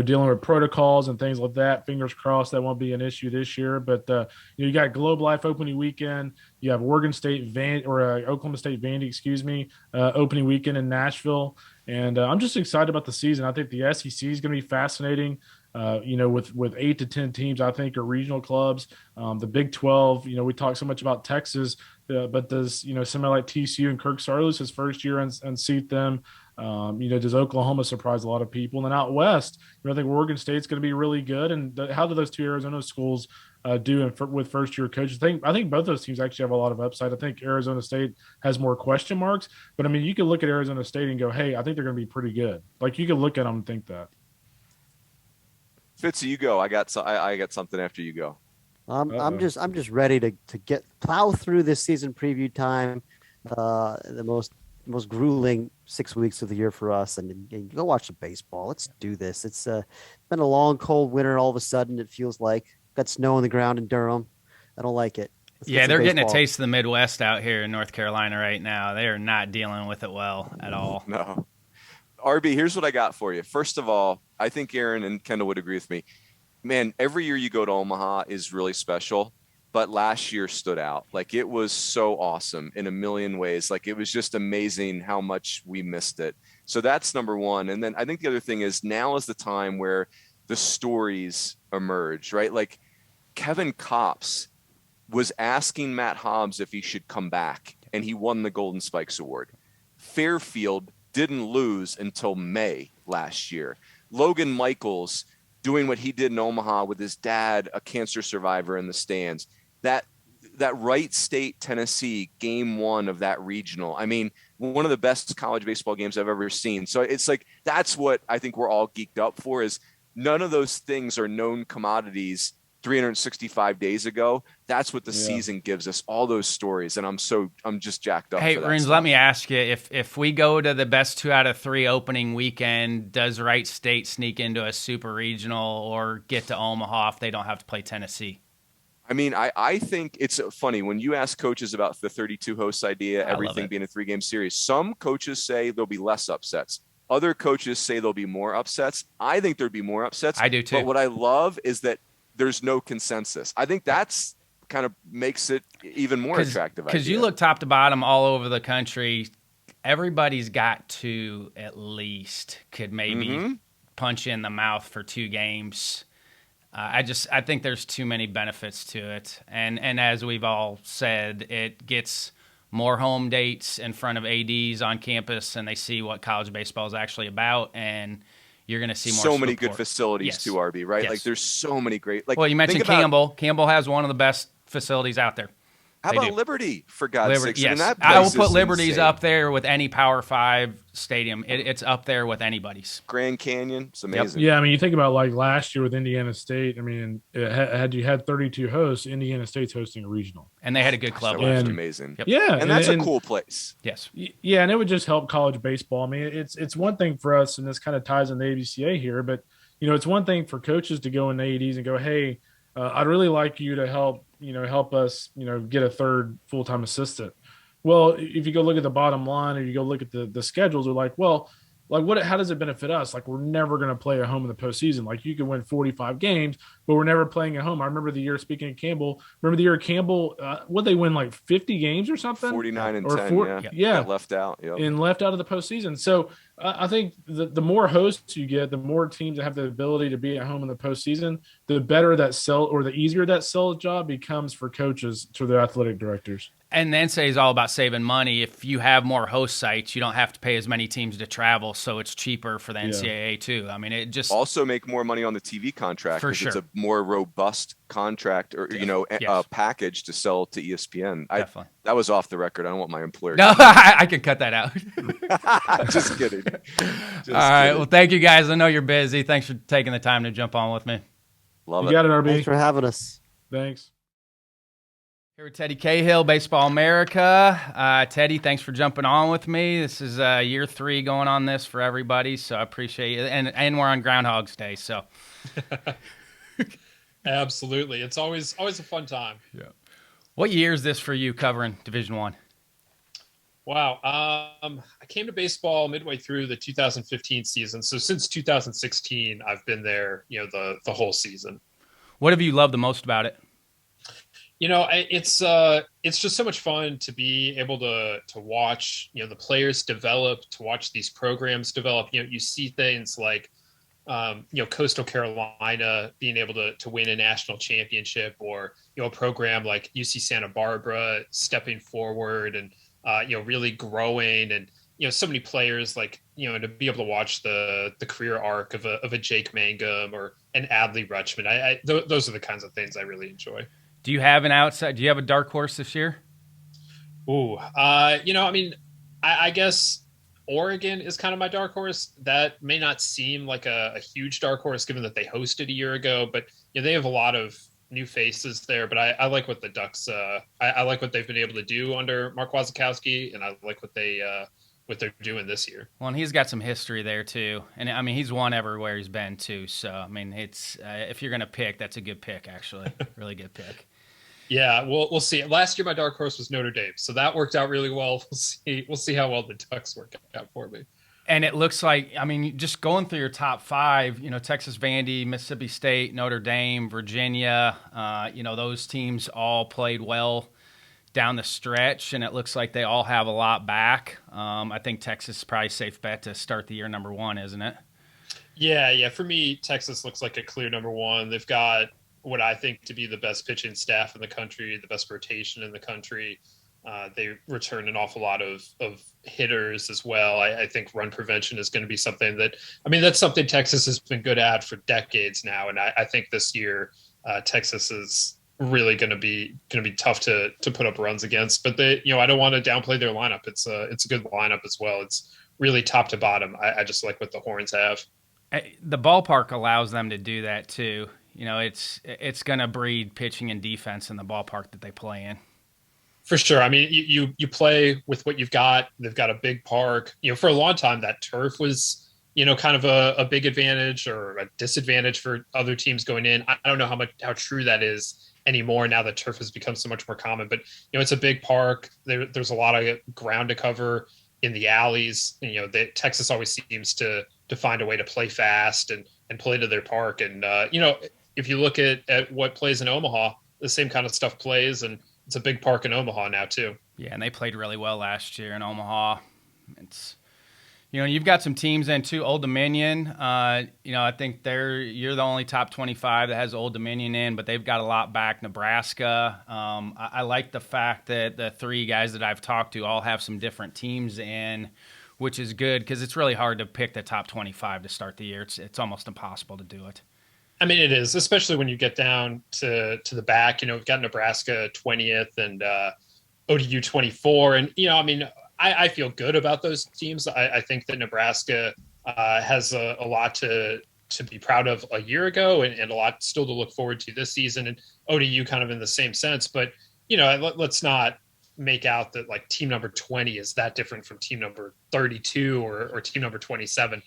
Speaker 3: Dealing with protocols and things like that. Fingers crossed that won't be an issue this year. But you got Globe Life opening weekend. You have Oklahoma State Vandy, opening weekend in Nashville. And I'm just excited about the season. I think the SEC is going to be fascinating. With 8 to 10 teams, I think, are regional clubs. The Big 12, we talk so much about Texas, but does, somebody like TCU and Kirk Saarloos his first year unseat them? Does Oklahoma surprise a lot of people? And then out west, I think Oregon State's going to be really good. And how do those two Arizona schools do with first-year coaches? I think both those teams actually have a lot of upside. I think Arizona State has more question marks. But, I mean, you can look at Arizona State and go, hey, I think they're going to be pretty good. Like, you can look at them and think that.
Speaker 2: Fitzy, you go. I got something after you go.
Speaker 4: I'm just ready to plow through this season preview time, the most grueling 6 weeks of the year for us, and go watch the baseball. Let's do this. It's been a long, cold winter. All of a sudden, it feels like got snow on the ground in Durham. I don't like it.
Speaker 1: They're getting a taste of the Midwest out here in North Carolina right now. They are not dealing with it well at all.
Speaker 2: No. RB, here's what I got for you. First of all, I think Aaron and Kendall would agree with me. Man, every year you go to Omaha is really special, but last year stood out. Like, it was so awesome in a million ways. Like, it was just amazing how much we missed it. So that's number one. And then I think the other thing is now is the time where the stories emerge, right? Like, Kevin Kopps was asking Matt Hobbs if he should come back, and he won the Golden Spikes Award. Fairfield didn't lose until May last year. Logan Michaels doing what he did in Omaha with his dad, a cancer survivor, in the stands. That Wright State, Tennessee, game one of that regional. I mean, one of the best college baseball games I've ever seen. So it's like, that's what I think we're all geeked up for, is none of those things are known commodities 365 days ago. That's what the season gives us, all those stories. And I'm just jacked up.
Speaker 1: Hey,
Speaker 2: for that
Speaker 1: Runes,
Speaker 2: stuff.
Speaker 1: let me ask you, if we go to the best 2 out of 3 opening weekend, does Wright State sneak into a super regional or get to Omaha if they don't have to play Tennessee?
Speaker 2: I mean, I think it's funny when you ask coaches about the 32 hosts idea, everything being a 3-game series. Some coaches say there'll be less upsets. Other coaches say there'll be more upsets. I think there'd be more upsets.
Speaker 1: I do too.
Speaker 2: But what I love is that there's no consensus. I think that's kind of makes it even more attractive.
Speaker 1: Because you look top to bottom all over the country, everybody's got to at least could maybe punch you in the mouth for 2 games. I think there's too many benefits to it. And as we've all said, it gets more home dates in front of ADs on campus, and they see what college baseball is actually about, and you're going to see more
Speaker 2: so many good facilities too, RB, right?
Speaker 1: Yes.
Speaker 2: Like there's so many great.
Speaker 1: Well, you mentioned Campbell. Campbell has one of the best facilities out there.
Speaker 2: How about Liberty, for God's sakes?
Speaker 1: Yes.
Speaker 2: I mean,
Speaker 1: I will put Liberty's
Speaker 2: insane.
Speaker 1: up there with any Power 5 stadium. It's up there with anybody's.
Speaker 2: Grand Canyon, it's amazing.
Speaker 3: Yeah, I mean, you think about like last year with Indiana State. I mean, had you had 32 hosts, Indiana State's hosting a regional,
Speaker 1: and they had a good club.
Speaker 2: That was amazing.
Speaker 1: Yep.
Speaker 3: Yeah,
Speaker 2: and that's a cool place.
Speaker 1: Yes.
Speaker 3: Yeah, and it would just help college baseball. I mean, it's one thing for us, and this kind of ties in the ABCA here, but it's one thing for coaches to go in the ADs and go, hey, I'd really like you to help us, get a third full-time assistant. Well, if you go look at the bottom line or you go look at the schedules, they're like, well, like how does it benefit us? Like, we're never going to play at home in the postseason. Like, you can win 45 games, but we're never playing at home. I remember the year, speaking of Campbell, what they win, like 50 games or something?
Speaker 2: 49 and
Speaker 3: or
Speaker 2: 10,
Speaker 3: yeah.
Speaker 2: Got left out. Yep.
Speaker 3: And left out of the postseason. So I think the more hosts you get, the more teams that have the ability to be at home in the postseason, the better that sell or the easier that sales job becomes for coaches to the athletic directors.
Speaker 1: And the NCAA is all about saving money. If you have more host sites, you don't have to pay as many teams to travel, so it's cheaper for the NCAA too. I mean, it just
Speaker 2: also make more money on the TV contract
Speaker 1: for sure.
Speaker 2: It's a more robust contract or package to sell to ESPN.
Speaker 1: Definitely.
Speaker 2: That was off the record. I don't want my employer.
Speaker 1: No, I can cut that out.
Speaker 2: Just kidding.
Speaker 1: All right. Well, thank you guys. I know you're busy. Thanks for taking the time to jump on with me.
Speaker 2: Love
Speaker 3: you
Speaker 2: it.
Speaker 3: Got it, RB.
Speaker 4: Thanks for having us.
Speaker 3: Thanks.
Speaker 1: Here with Teddy Cahill, Baseball America. Teddy, thanks for jumping on with me. This is year 3 going on this for everybody, so I appreciate it. And we're on Groundhog's Day, so.
Speaker 5: Absolutely. It's always a fun time.
Speaker 1: Yeah. What year is this for you covering Division I?
Speaker 5: Wow. I came to baseball midway through the 2015 season. So since 2016, I've been there, the whole season.
Speaker 1: What have you loved the most about it?
Speaker 5: It's just so much fun to be able to watch, the players develop, to watch these programs develop. You see things like, Coastal Carolina being able to win a national championship, or, a program like UC Santa Barbara stepping forward and, really growing, and, so many players like, to be able to watch the career arc of a Jake Mangum or an Adley Rutschman. Those are the kinds of things I really enjoy.
Speaker 1: Do you have a dark horse this year?
Speaker 5: Ooh, I guess Oregon is kind of my dark horse. That may not seem like a huge dark horse given that they hosted a year ago, but they have a lot of new faces there. But I like what the Ducks, I like what they've been able to do under Mark Wasikowski, and I like what they're doing this year.
Speaker 1: Well, and he's got some history there too, and I mean he's won everywhere he's been too. So I mean, it's if you're gonna pick, that's a good pick actually, really good pick.
Speaker 5: Yeah, we'll see. Last year, my dark horse was Notre Dame, so that worked out really well. We'll see how well the Ducks work out for me.
Speaker 1: And it looks like, I mean, just going through your top 5, Texas Vandy, Mississippi State, Notre Dame, Virginia, those teams all played well down the stretch, and it looks like they all have a lot back. I think Texas is probably a safe bet to start the year number 1, isn't it?
Speaker 5: Yeah. For me, Texas looks like a clear number 1. They've got what I think to be the best pitching staff in the country, the best rotation in the country. They return an awful lot of hitters as well. I think run prevention is going to be something that's something Texas has been good at for decades now. And I think this year Texas is really going to be tough to put up runs against, but I don't want to downplay their lineup. It's a good lineup as well. It's really top to bottom. I just like what the Horns have.
Speaker 1: The ballpark allows them to do that too. it's going to breed pitching and defense in the ballpark that they play in.
Speaker 5: For sure. I mean, you play with what you've got. They've got a big park. For a long time, that turf was, kind of a big advantage or a disadvantage for other teams going in. I don't know how true that is anymore now that turf has become so much more common. But, it's a big park. There's a lot of ground to cover in the alleys. Texas always seems to find a way to play fast and play to their park. And, if you look at what plays in Omaha, the same kind of stuff plays, and it's a big park in Omaha now too.
Speaker 1: Yeah, and they played really well last year in Omaha. It's, you've got some teams in too. Old Dominion, I think you're the only top 25 that has Old Dominion in, but they've got a lot back. Nebraska. I like the fact that the three guys that I've talked to all have some different teams in, which is good because it's really hard to pick the top 25 to start the year. It's almost impossible to do it.
Speaker 5: I mean, it is, especially when you get down to the back. We've got Nebraska 20th and ODU 24. And, I feel good about those teams. I think that Nebraska has a lot to be proud of a year ago and a lot still to look forward to this season. And ODU kind of in the same sense. But, let's not make out that like team number 20 is that different from team number 32 or team number 27.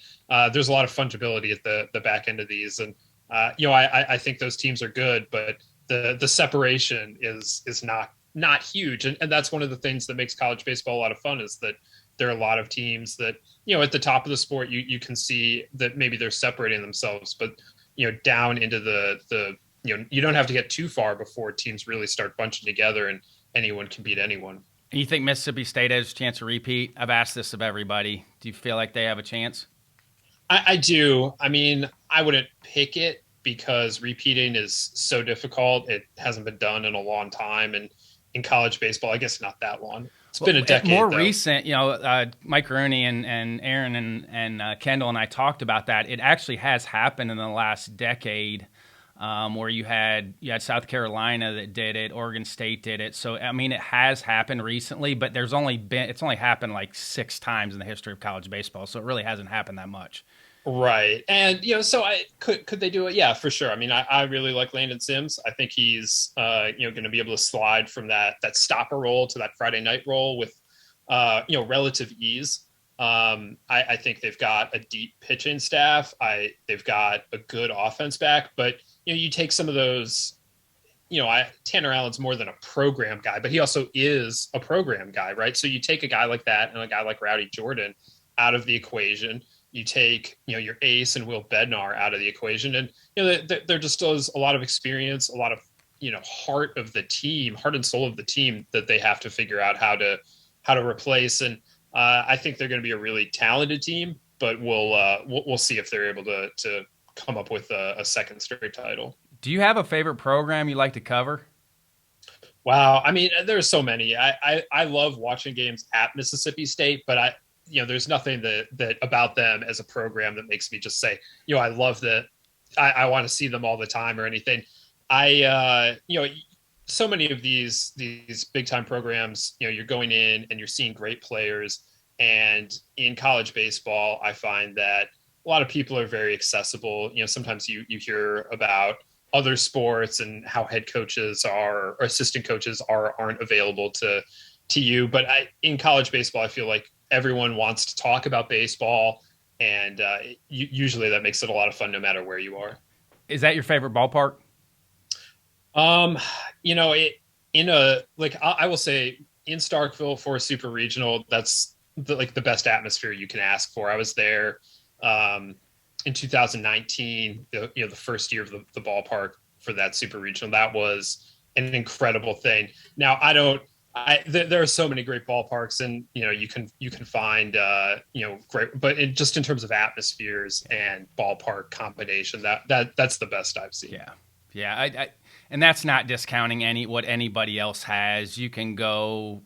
Speaker 5: There's a lot of fungibility at the back end of these. And, I think those teams are good, but the separation is not huge. And that's one of the things that makes college baseball a lot of fun is that there are a lot of teams that, at the top of the sport, you can see that maybe they're separating themselves, but, down into the you don't have to get too far before teams really start bunching together and anyone can beat anyone.
Speaker 1: You think Mississippi State has a chance to repeat? I've asked this of everybody. Do you feel like they have a chance?
Speaker 5: I do. I mean, I wouldn't pick it because repeating is so difficult. It hasn't been done in a long time. And in college baseball, I guess not that long. It's been a decade.
Speaker 1: More
Speaker 5: though.
Speaker 1: Recent, Mike Rooney and Aaron and Kendall and I talked about that. It actually has happened in the last decade where you had South Carolina that did it, Oregon State did it. So, I mean, it has happened recently, but it's only happened like 6 times in the history of college baseball. So it really hasn't happened that much.
Speaker 5: Right. And, so could they do it? Yeah, for sure. I mean, I really like Landon Sims. I think he's, going to be able to slide from that stopper role to that Friday night role with, relative ease. I think they've got a deep pitching staff. They've got a good offense back, but, you take some of those, Tanner Allen's more than a program guy, but he also is a program guy, right? So you take a guy like that and a guy like Rowdy Jordan out of the equation. You take, your ace and Will Bednar out of the equation, and there just is a lot of experience, a lot of heart and soul of the team that they have to figure out how to replace. And I think they're going to be a really talented team, but we'll see if they're able to come up with a second straight title.
Speaker 1: Do you have a favorite program you like to cover?
Speaker 5: Wow, I mean, there's so many. I love watching games at Mississippi State, but there's nothing that about them as a program that makes me just say, I love that. I want to see them all the time or anything. So many of these big time programs, you're going in and you're seeing great players. And in college baseball, I find that a lot of people are very accessible. Sometimes you hear about other sports and how head coaches or assistant coaches aren't available to you. But in college baseball, I feel like everyone wants to talk about baseball, and usually that makes it a lot of fun no matter where you are.
Speaker 1: Is that your favorite ballpark?
Speaker 5: I will say in Starkville for a super regional, that's the best atmosphere you can ask for. I was there in 2019, the first year of the ballpark for that super regional. That was an incredible thing. Now there are so many great ballparks, and you can find great, but just in terms of atmospheres and ballpark combination, that's the best I've seen.
Speaker 1: Yeah. And that's not discounting what anybody else has. You can go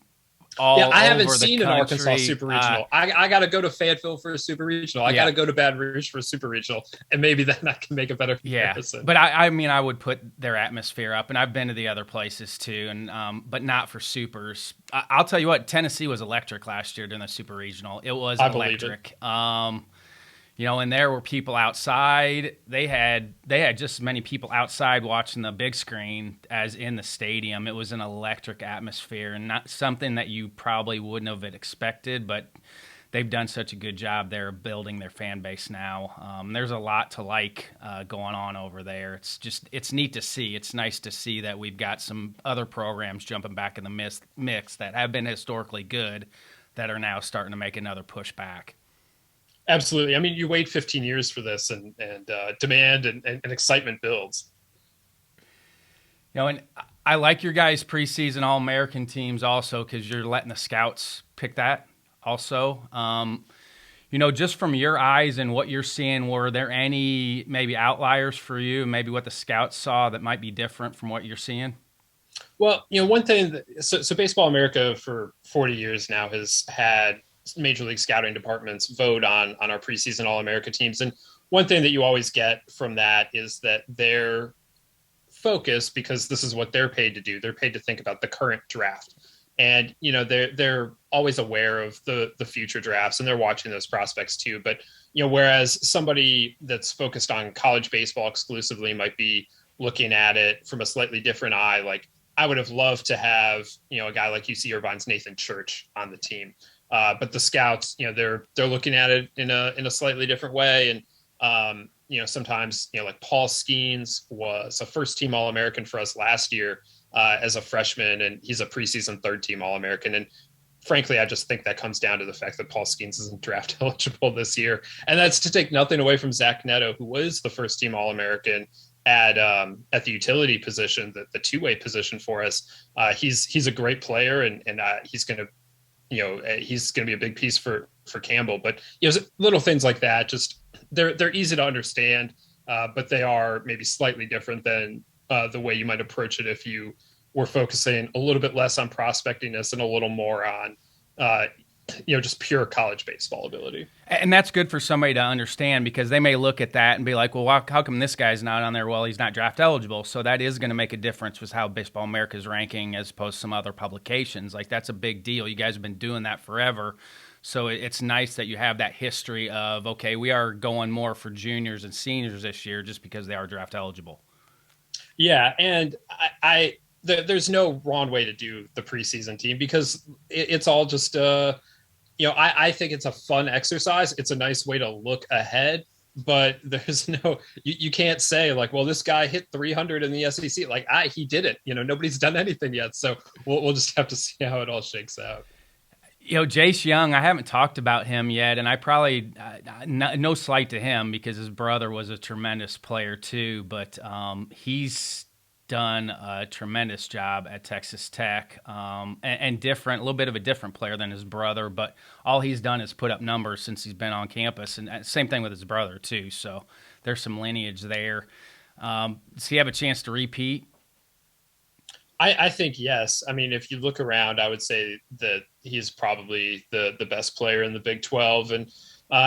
Speaker 1: all over the country.
Speaker 5: I haven't seen an Arkansas super regional. I got to go to Fayetteville for a super regional. I got to go to Baton Rouge for a super regional, and maybe then I can make a better comparison.
Speaker 1: But I would put their atmosphere up, and I've been to the other places too, and but not for supers. I'll tell you what, Tennessee was electric last year during the super regional. It was electric. And there were people outside. They had just as many people outside watching the big screen as in the stadium. It was an electric atmosphere, and not something that you probably wouldn't have expected, but they've done such a good job there of building their fan base now. There's a lot to like going on over there. It's neat to see. It's nice to see that we've got some other programs jumping back in the mix that have been historically good that are now starting to make another push back.
Speaker 5: Absolutely. I mean, you wait 15 years for this, and demand and excitement builds.
Speaker 1: And I like your guys' preseason All-American teams also because you're letting the scouts pick that also. Just from your eyes and what you're seeing, were there any maybe outliers for you, maybe what the scouts saw that might be different from what you're seeing?
Speaker 5: Well, one thing so Baseball America for 40 years now has had major league scouting departments vote on our preseason All-America teams. And one thing that you always get from that is that their focus, because this is what they're paid to do, they're paid to think about the current draft. And, they're always aware of the future drafts, and they're watching those prospects too. But, whereas somebody that's focused on college baseball exclusively might be looking at it from a slightly different eye. Like, I would have loved to have, a guy like UC Irvine's Nathan Church on the team. But the scouts, they're looking at it in a slightly different way. And, sometimes, like Paul Skeens was a first team All-American for us last year as a freshman, and he's a preseason third team All-American. And frankly, I just think that comes down to the fact that Paul Skeens isn't draft eligible this year. And that's to take nothing away from Zach Neto, who was the first team All-American at the utility position, the two-way position for us. He's a great player, and he's going to, he's going to be a big piece for Campbell. But little things like that, just they're easy to understand, but they are maybe slightly different than the way you might approach it if you were focusing a little bit less on prospectingness and a little more on just pure college baseball ability.
Speaker 1: And that's good for somebody to understand, because they may look at that and be like, well, how come this guy's not on there? Well, he's not draft eligible. So that is going to make a difference with how Baseball America is ranking as opposed to some other publications. Like, that's a big deal. You guys have been doing that forever. So it's nice that you have that history of, okay, we are going more for juniors and seniors this year just because they are draft eligible.
Speaker 5: Yeah, and there's no wrong way to do the preseason team, because it's all just I think it's a fun exercise. It's a nice way to look ahead, but there's you can't say like, well, this guy hit 300 in the SEC. Like, he did it. Nobody's done anything yet. So we'll just have to see how it all shakes out.
Speaker 1: Jace Young, I haven't talked about him yet, and I probably no slight to him because his brother was a tremendous player too, but he's done a tremendous job at Texas Tech, and different, a little bit of a different player than his brother, but all he's done is put up numbers since he's been on campus, and same thing with his brother too. So there's some lineage there. Does he have a chance to repeat?
Speaker 5: I think yes. I mean, if you look around, I would say that he's probably the best player in the Big 12, and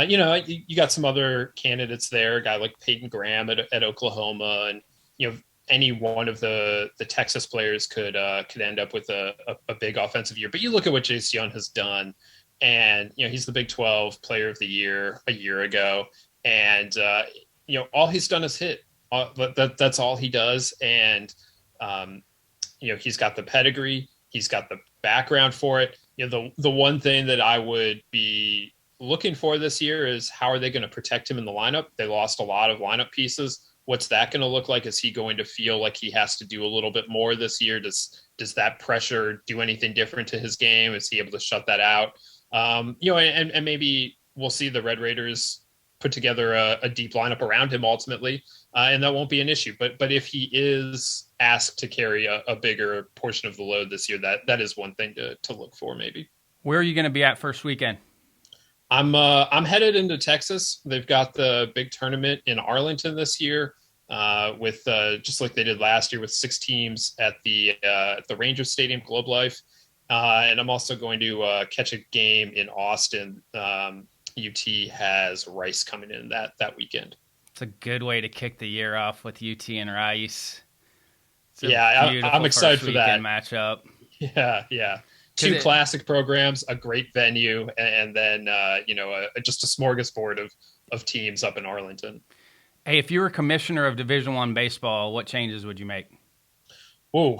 Speaker 5: you got some other candidates there, a guy like Peyton Graham at Oklahoma, and any one of the Texas players could end up with a big offensive year. But you look at what Jace Young has done, and he's the Big 12 Player of the Year a year ago, and all he's done is hit. That's all he does, and he's got the pedigree, he's got the background for it. The one thing that I would be looking for this year is how are they going to protect him in the lineup? They lost a lot of lineup pieces. What's that going to look like? Is he going to feel like he has to do a little bit more this year? Does that pressure do anything different to his game? Is he able to shut that out? And maybe we'll see the Red Raiders put together a deep lineup around him ultimately, and that won't be an issue. But if he is asked to carry a bigger portion of the load this year, that is one thing to look for maybe.
Speaker 1: Where are you going to be at first weekend?
Speaker 5: I'm headed into Texas. They've got the big tournament in Arlington this year, with just like they did last year with 6 teams at the Rangers Stadium, Globe Life, and I'm also going to catch a game in Austin. UT has Rice coming in that weekend.
Speaker 1: It's a good way to kick the year off with UT and Rice.
Speaker 5: I'm excited for that
Speaker 1: matchup.
Speaker 5: Yeah. 2 classic programs, a great venue, and then just a smorgasbord of teams up in Arlington.
Speaker 1: Hey, if you were commissioner of Division I baseball, what changes would you make?
Speaker 5: So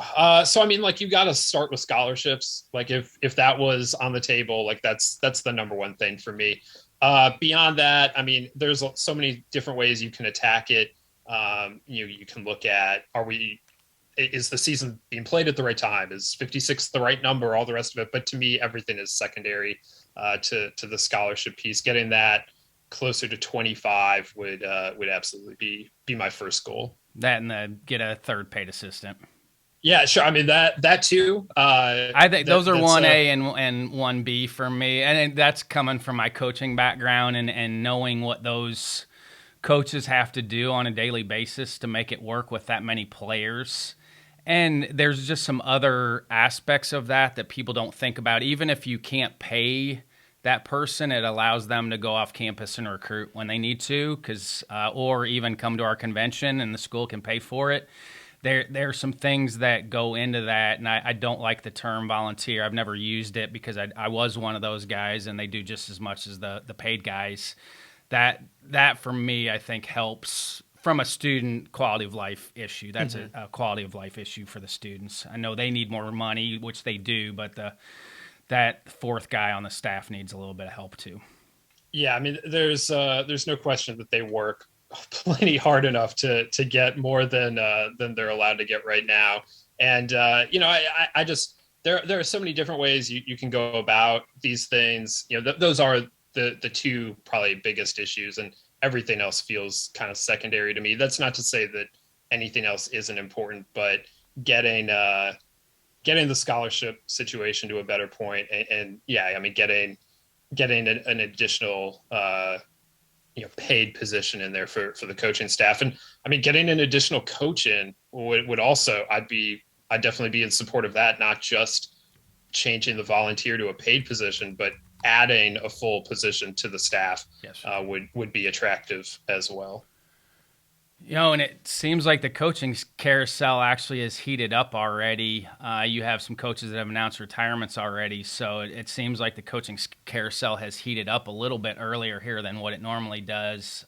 Speaker 5: I mean, like, you got to start with scholarships. Like, if that was on the table, like that's the number one thing for me. Beyond that, I mean, there's so many different ways you can attack it. You can look at, is the season being played at the right time? Is 56 the right number? All the rest of it. But to me, everything is secondary to the scholarship piece. Getting that closer to 25 would absolutely be my first goal.
Speaker 1: That and get a third paid assistant.
Speaker 5: Yeah, sure. I mean, that too.
Speaker 1: I think those are 1A and 1B for me. And that's coming from my coaching background and knowing what those coaches have to do on a daily basis to make it work with that many players. And there's just some other aspects of that people don't think about. Even if you can't pay that person, it allows them to go off campus and recruit when they need to, or even come to our convention and the school can pay for it. There are some things that go into that, and I don't like the term volunteer. I've never used it because I was one of those guys, and they do just as much as the paid guys. That for me, I think, helps from a student quality of life issue. That's a quality of life issue for the students. I know they need more money, which they do, but that fourth guy on the staff needs a little bit of help too. Yeah,
Speaker 5: I mean, there's no question that they work plenty hard enough to get more than they're allowed to get right now. And I just there are so many different ways you can go about these things. Those are the two probably biggest issues, and everything else feels kind of secondary to me. That's not to say that anything else isn't important, but getting the scholarship situation to a better point, and yeah, I mean, getting an additional paid position in there for the coaching staff. And I mean, getting an additional coach in would also, I'd definitely be in support of that, not just changing the volunteer to a paid position, but adding a full position to the staff.
Speaker 1: Yes.
Speaker 5: Would be attractive as well.
Speaker 1: And it seems like the coaching carousel actually has heated up already. You have some coaches that have announced retirements already, so it seems like the coaching carousel has heated up a little bit earlier here than what it normally does.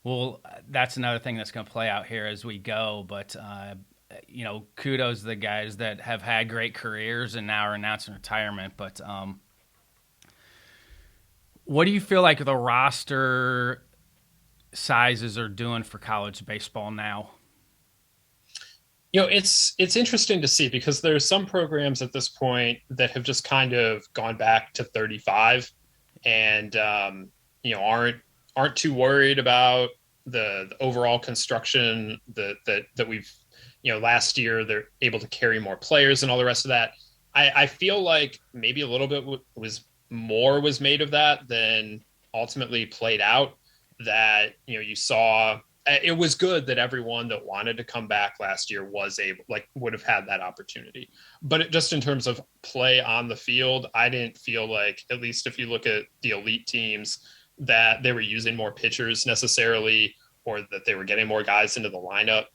Speaker 1: That's another thing that's going to play out here as we go. But kudos to the guys that have had great careers and now are announcing retirement. But what do you feel like the roster sizes are doing for college baseball now?
Speaker 5: It's interesting to see, because there's some programs at this point that have just kind of gone back to 35 and aren't too worried about the overall construction that we've last year they're able to carry more players and all the rest of that. I feel like maybe a little bit was made of that than ultimately played out. That you saw, it was good that everyone that wanted to come back last year would have had that opportunity. But just in terms of play on the field, I didn't feel like, at least if you look at the elite teams, that they were using more pitchers necessarily, or that they were getting more guys into the lineup.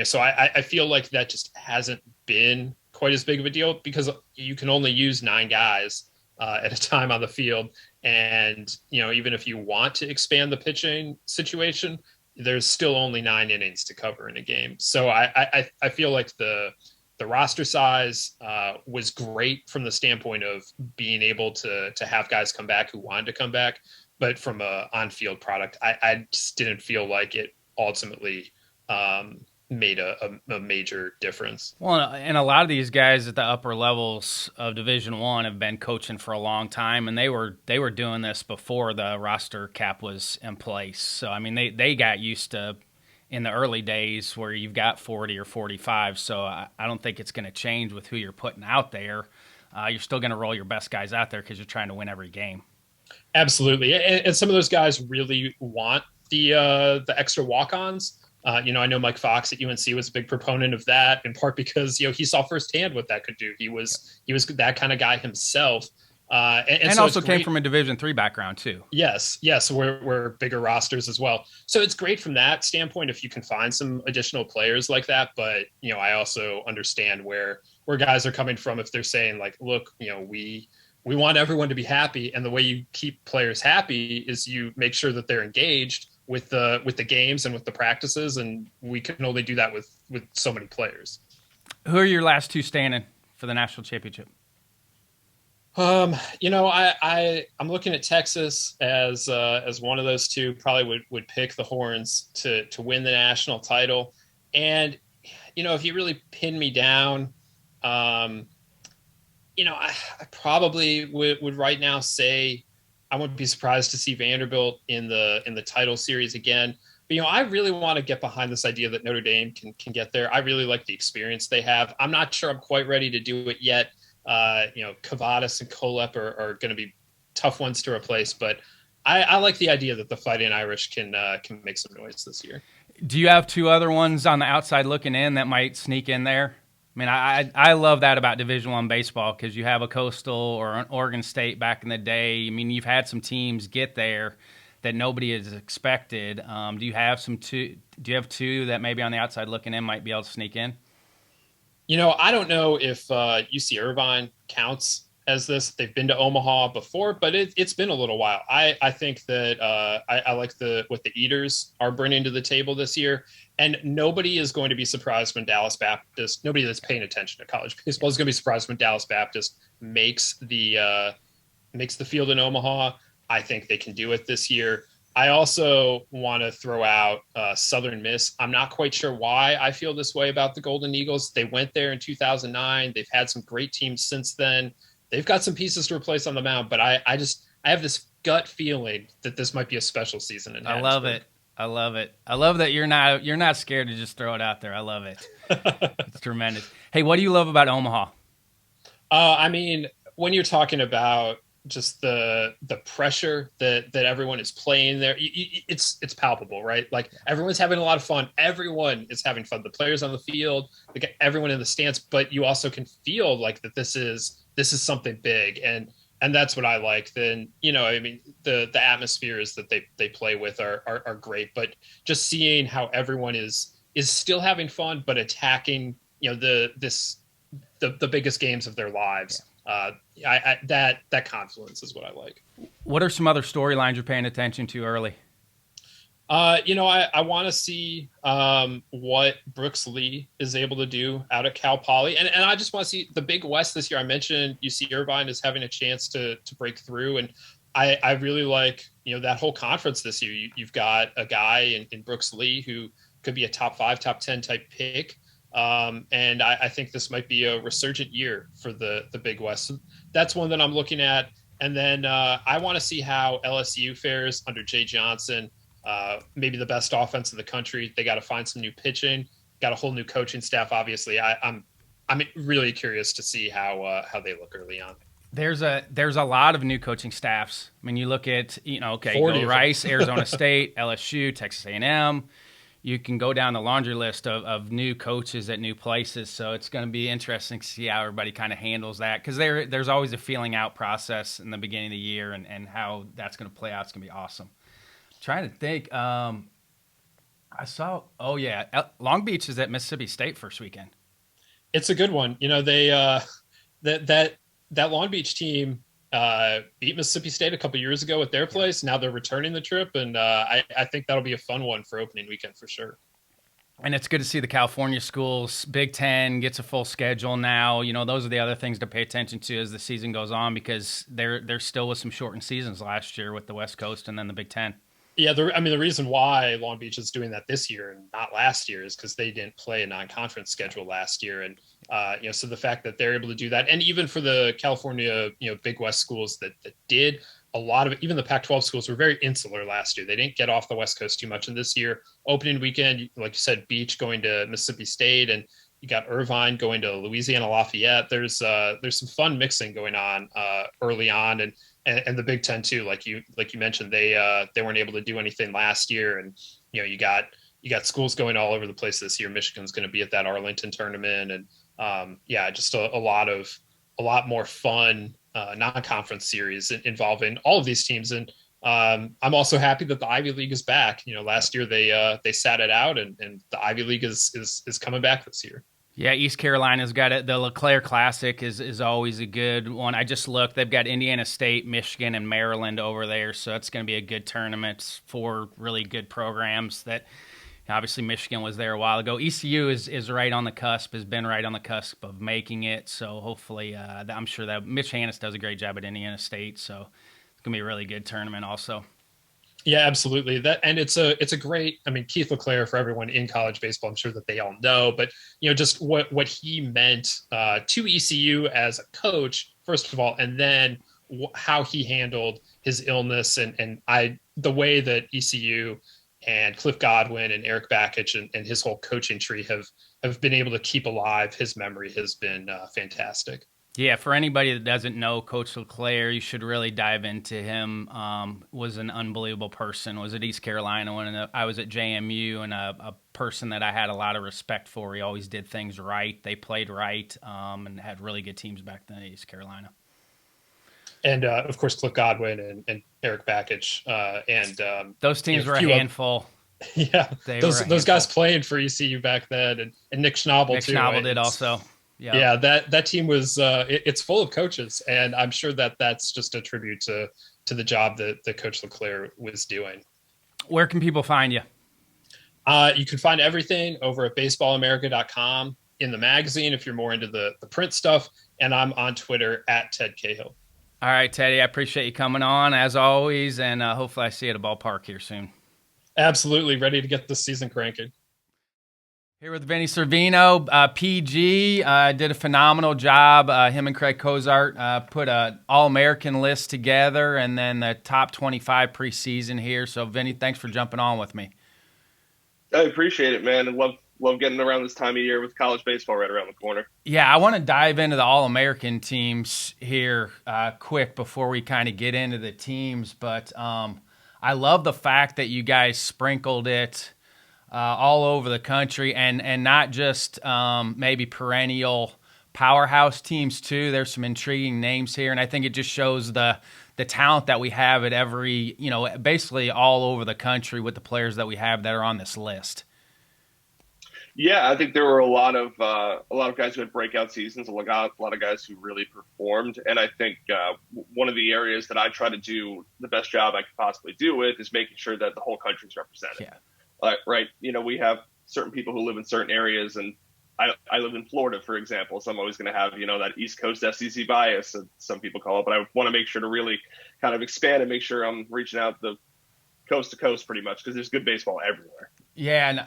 Speaker 5: So I feel like that just hasn't been quite as big of a deal, because you can only use 9 guys at a time on the field. And, even if you want to expand the pitching situation, there's still only 9 innings to cover in a game. So I feel like the roster size was great from the standpoint of being able to have guys come back who wanted to come back. But from a on-field product, I just didn't feel like it ultimately made a major difference.
Speaker 1: Well, and a lot of these guys at the upper levels of Division I have been coaching for a long time, and they were doing this before the roster cap was in place. So I mean, they got used to in the early days where you've got 40 or 45. So I don't think it's going to change with who you're putting out there. You're still going to roll your best guys out there because you're trying to win every game.
Speaker 5: Absolutely, and some of those guys really want the extra walk-ons. I know Mike Fox at UNC was a big proponent of that, in part because he saw firsthand what that could do. He was that kind of guy himself, and so
Speaker 1: also came from a Division III background too.
Speaker 5: Yes, we're bigger rosters as well. So it's great from that standpoint if you can find some additional players like that. But I also understand where guys are coming from if they're saying like, look, we want everyone to be happy. And the way you keep players happy is you make sure that they're engaged with the games and with the practices. And we can only do that with so many players.
Speaker 1: Who are your last two standing for the national championship?
Speaker 5: I'm looking at Texas as one of those two. Probably would pick the Horns to win the national title. And if you really pin me down, I probably would right now say I wouldn't be surprised to see Vanderbilt in the title series again. But I really want to get behind this idea that Notre Dame can get there. I really like the experience they have. I'm not sure I'm quite ready to do it yet. Kavadas and Kolep are going to be tough ones to replace, but I like the idea that the Fighting Irish can make some noise this year.
Speaker 1: Do you have two other ones on the outside looking in that might sneak in there? I mean, I love that about Division I baseball because you have a Coastal or an Oregon State back in the day. I mean, you've had some teams get there that nobody has expected. Do you have two that maybe on the outside looking in might be able to sneak in?
Speaker 5: I don't know if UC Irvine counts as this. They've been to Omaha before, but it's been a little while. I think that I like what the Eaters are bringing to the table this year, and nobody is going to be surprised when Dallas Baptist, nobody that's paying attention to college baseball is going to be surprised when Dallas Baptist makes the field in Omaha. I think they can do it this year. I also want to throw out Southern Miss. I'm not quite sure why I feel this way about the Golden Eagles. They went there in 2009. They've had some great teams since then. They've got some pieces to replace on the mound, but I have this gut feeling that this might be a special season.
Speaker 1: I love it. I love it. I love that you're not scared to just throw it out there. I love it. It's tremendous. Hey, what do you love about Omaha?
Speaker 5: When you're talking about just the pressure that everyone is playing there, it's palpable, right? Like everyone's having a lot of fun. Everyone is having fun. The players on the field, everyone in the stands, but you also can feel like that this is something big, and that's what I like. Then the atmospheres that they play with are great, but just seeing how everyone is still having fun but attacking the biggest games of their lives. That confluence is what I like.
Speaker 1: What are some other storylines you're paying attention to early?
Speaker 5: I want to see what Brooks Lee is able to do out at Cal Poly, and I just want to see the Big West this year. I mentioned UC Irvine is having a chance to break through, and I really like that whole conference this year. You've got a guy in Brooks Lee who could be a top 5, top 10 type pick. And I think this might be a resurgent year for the Big West. So that's one that I'm looking at. And then I want to see how LSU fares under Jay Johnson, maybe the best offense in the country. They got to find some new pitching, got a whole new coaching staff. Obviously, I'm really curious to see how they look early on.
Speaker 1: There's a lot of new coaching staffs. I mean, you look at, you go Rice, Arizona State, LSU, Texas A&M. You can go down the laundry list of new coaches at new places. So it's going to be interesting to see how everybody kind of handles that, because there's always a feeling out process in the beginning of the year, and how that's going to play out. It's going to be awesome. I'm trying to think. I saw, Long Beach is at Mississippi State first weekend. It's
Speaker 5: a good one. They that Long Beach team beat Mississippi State a couple years ago at their place. Now they're returning the trip, and I think that'll be a fun one for opening weekend for sure.
Speaker 1: And it's good to see the California schools. Big Ten gets a full schedule now. Those are the other things to pay attention to as the season goes on, because there still was some shortened seasons last year with the West Coast and then the Big Ten.
Speaker 5: Yeah, the reason why Long Beach is doing that this year and not last year is because they didn't play a non-conference schedule last year, and so the fact that they're able to do that, and even for the California Big West schools that did, a lot of it, even the Pac-12 schools were very insular last year. They didn't get off the West Coast too much. In this year, opening weekend, like you said, Beach going to Mississippi State, and you got Irvine going to Louisiana Lafayette. There's some fun mixing going on early on, and the Big Ten too. Like you mentioned, they weren't able to do anything last year, and you got schools going all over the place this year. Michigan's going to be at that Arlington tournament, and just a lot more fun non-conference series involving all of these teams. And I'm also happy that the Ivy League is back. Last year they sat it out, and the Ivy League is coming back this year.
Speaker 1: Yeah, East Carolina's got it. The LeClaire Classic is always a good one. I just looked; they've got Indiana State, Michigan, and Maryland over there, so it's going to be a good tournament. 4 really good programs. That obviously Michigan was there a while ago. ECU is right on the cusp, has been right on the cusp of making it. So hopefully, I'm sure that Mitch Hannes does a great job at Indiana State. So it's going to be a really good tournament, also.
Speaker 5: Yeah, absolutely. It's a great. I mean, Keith LeClaire, for everyone in college baseball, I'm sure that they all know. But just what he meant to ECU as a coach, first of all, and then how he handled his illness, and the way that ECU and Cliff Godwin and Eric Bakich and his whole coaching tree have been able to keep alive his memory has been fantastic.
Speaker 1: Yeah, for anybody that doesn't know Coach LeClaire, you should really dive into him. Was an unbelievable person. Was at East Carolina when I was at JMU, and a person that I had a lot of respect for. He always did things right. They played right, and had really good teams back then at East Carolina.
Speaker 5: And of course, Cliff Godwin and Eric Bakich, and
Speaker 1: those teams were a handful.
Speaker 5: Yeah, those guys played for ECU back then, and Nick Schnabel too.
Speaker 1: Nick Schnabel did also.
Speaker 5: Yeah, that team was it's full of coaches, and I'm sure that's just a tribute to the job that Coach LeClaire was doing.
Speaker 1: Where can people find you?
Speaker 5: You can find everything over at baseballamerica.com, in the magazine if you're more into the print stuff, and I'm on Twitter at Ted Cahill.
Speaker 1: All right, Teddy, I appreciate you coming on as always, and hopefully I see you at a ballpark here soon.
Speaker 5: Absolutely, ready to get this season cranking.
Speaker 1: Here with Vinny Cervino, PG, did a phenomenal job. Him and Craig Cozart put an All-American list together, and then the top 25 preseason here. So, Vinny, thanks for jumping on with me.
Speaker 6: I appreciate it, man. I love getting around this time of year with college baseball right around the corner.
Speaker 1: Yeah, I want to dive into the All-American teams here quick before we kind of get into the teams. But I love the fact that you guys sprinkled it all over the country, and not just maybe perennial powerhouse teams too. There's some intriguing names here, and I think it just shows the talent that we have at every, basically all over the country with the players that we have that are on this list.
Speaker 6: Yeah, I think there were a lot of guys who had breakout seasons, a lot of guys who really performed, and I think one of the areas that I try to do the best job I could possibly do with is making sure that the whole country is represented.
Speaker 1: Yeah.
Speaker 6: Right. We have certain people who live in certain areas, and I live in Florida, for example. So I'm always going to have, that East Coast SEC bias, as some people call it. But I want to make sure to really kind of expand and make sure I'm reaching out the coast to coast pretty much, because there's good baseball everywhere.
Speaker 1: Yeah, and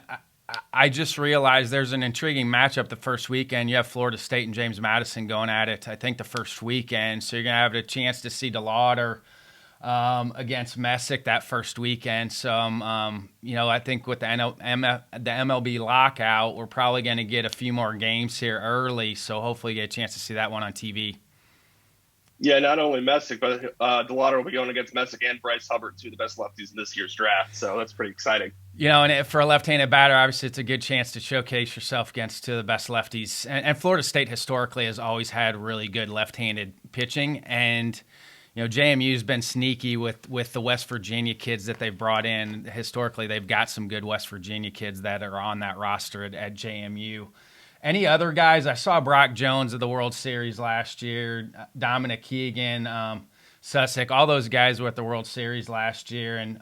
Speaker 1: I just realized there's an intriguing matchup the first weekend. You have Florida State and James Madison going at it, I think, the first weekend. So you're going to have a chance to see DeLauder against Messick that first weekend. So, I think with the MLB lockout, we're probably going to get a few more games here early. So hopefully you get a chance to see that one on TV.
Speaker 6: Yeah, not only Messick, but DeLauder will be going against Messick and Bryce Hubbard, two of the best lefties in this year's draft. So that's pretty exciting.
Speaker 1: And for a left-handed batter, obviously it's a good chance to showcase yourself against two of the best lefties. And Florida State historically has always had really good left-handed pitching. And JMU's been sneaky with the West Virginia kids that they've brought in. Historically, they've got some good West Virginia kids that are on that roster at JMU. Any other guys? I saw Brock Jones at the World Series last year, Dominic Keegan, Sussick, all those guys were at the World Series last year. And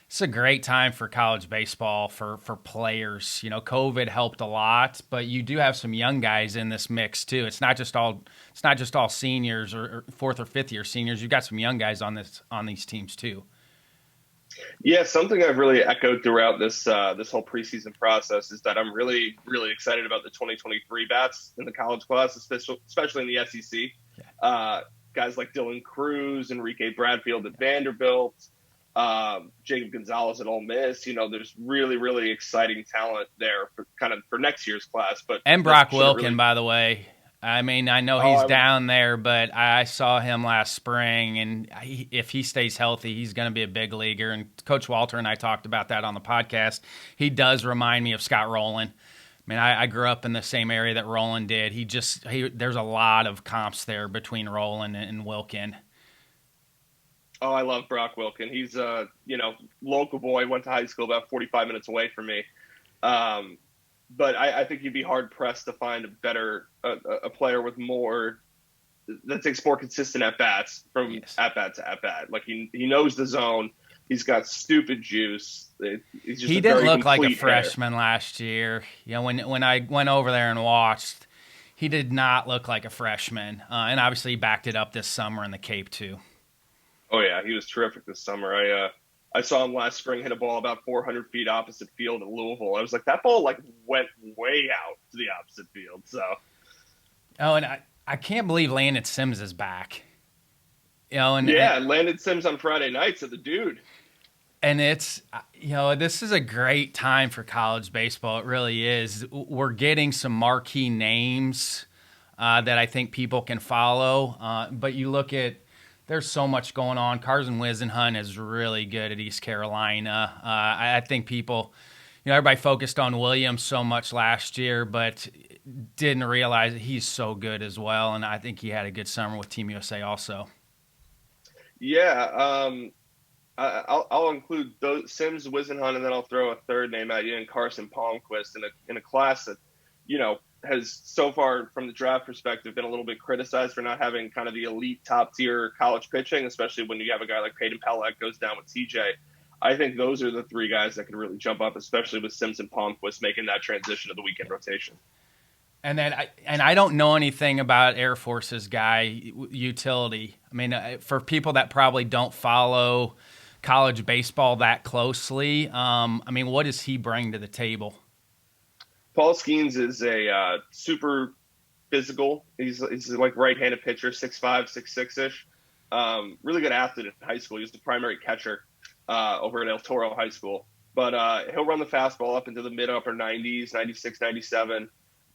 Speaker 1: it's a great time for college baseball for players. COVID helped a lot, but you do have some young guys in this mix too. It's not just all seniors or fourth or fifth year seniors. You've got some young guys on these teams too.
Speaker 6: Yeah, something I've really echoed throughout this whole preseason process is that I'm really, really excited about the 2023 bats in the college class, especially in the SEC. Yeah. Guys like Dylan Cruz, Enrique Bradfield at Vanderbilt, Jacob Gonzalez at Ole Miss. There's really, really exciting talent there for next year's class.
Speaker 1: And Brock Wilkin, by the way. I mean, I know he's down there, but I saw him last spring, and if he stays healthy, he's going to be a big leaguer. And Coach Walter and I talked about that on the podcast. He does remind me of Scott Rowland. I mean, I grew up in the same area that Rowland did. There's a lot of comps there between Rowland and Wilkin.
Speaker 6: Oh, I love Brock Wilkin. He's local boy, went to high school about 45 minutes away from me. but I think you'd be hard pressed to find a better a player with more that takes more consistent at bats from at bat to at bat. Like he knows the zone. He's got stupid juice. He's just
Speaker 1: he
Speaker 6: a
Speaker 1: didn't
Speaker 6: very
Speaker 1: look like a
Speaker 6: complete
Speaker 1: freshman last year. You know, when I went over there and watched, he did not look like a freshman. And obviously he backed it up this summer in the Cape too.
Speaker 6: Oh yeah, he was terrific this summer. I saw him last spring hit a ball about 400 feet opposite field in Louisville. I was like, that ball like went way out to the opposite field. So.
Speaker 1: Oh, and I can't believe Landon Sims is back. You know, and
Speaker 6: Landon Sims on Friday nights at the Dude.
Speaker 1: And it's, you know, this is a great time for college baseball. It really is. We're getting some marquee names that I think people can follow. But you look at, there's so much going on. Carson Wisenhunt is really good at East Carolina. I think people, you know, everybody focused on Williams so much last year, but didn't realize that he's so good as well. And I think he had a good summer with Team USA also.
Speaker 6: Yeah, I'll include those Sims, Wisenhunt, and then I'll throw a third name at you, and Carson Palmquist in a class that, you know, has so far from the draft perspective been a little bit criticized for not having kind of the elite top tier college pitching, especially when you have a guy like Peyton Pelleck goes down with TJ. I think those are the three guys that can really jump up, especially with Sims and Palmquist making that transition to the weekend rotation.
Speaker 1: And then I don't know anything about Air Force's guy utility. I mean, for people that probably don't follow college baseball that closely, I mean, what does he bring to the table?
Speaker 6: Paul Skeens is a super physical. He's like right-handed pitcher, 6'5", 6'6"-ish. Really good athlete in high school. He was the primary catcher over at El Toro High School. But he'll run the fastball up into the mid-upper 90s, 96, 97.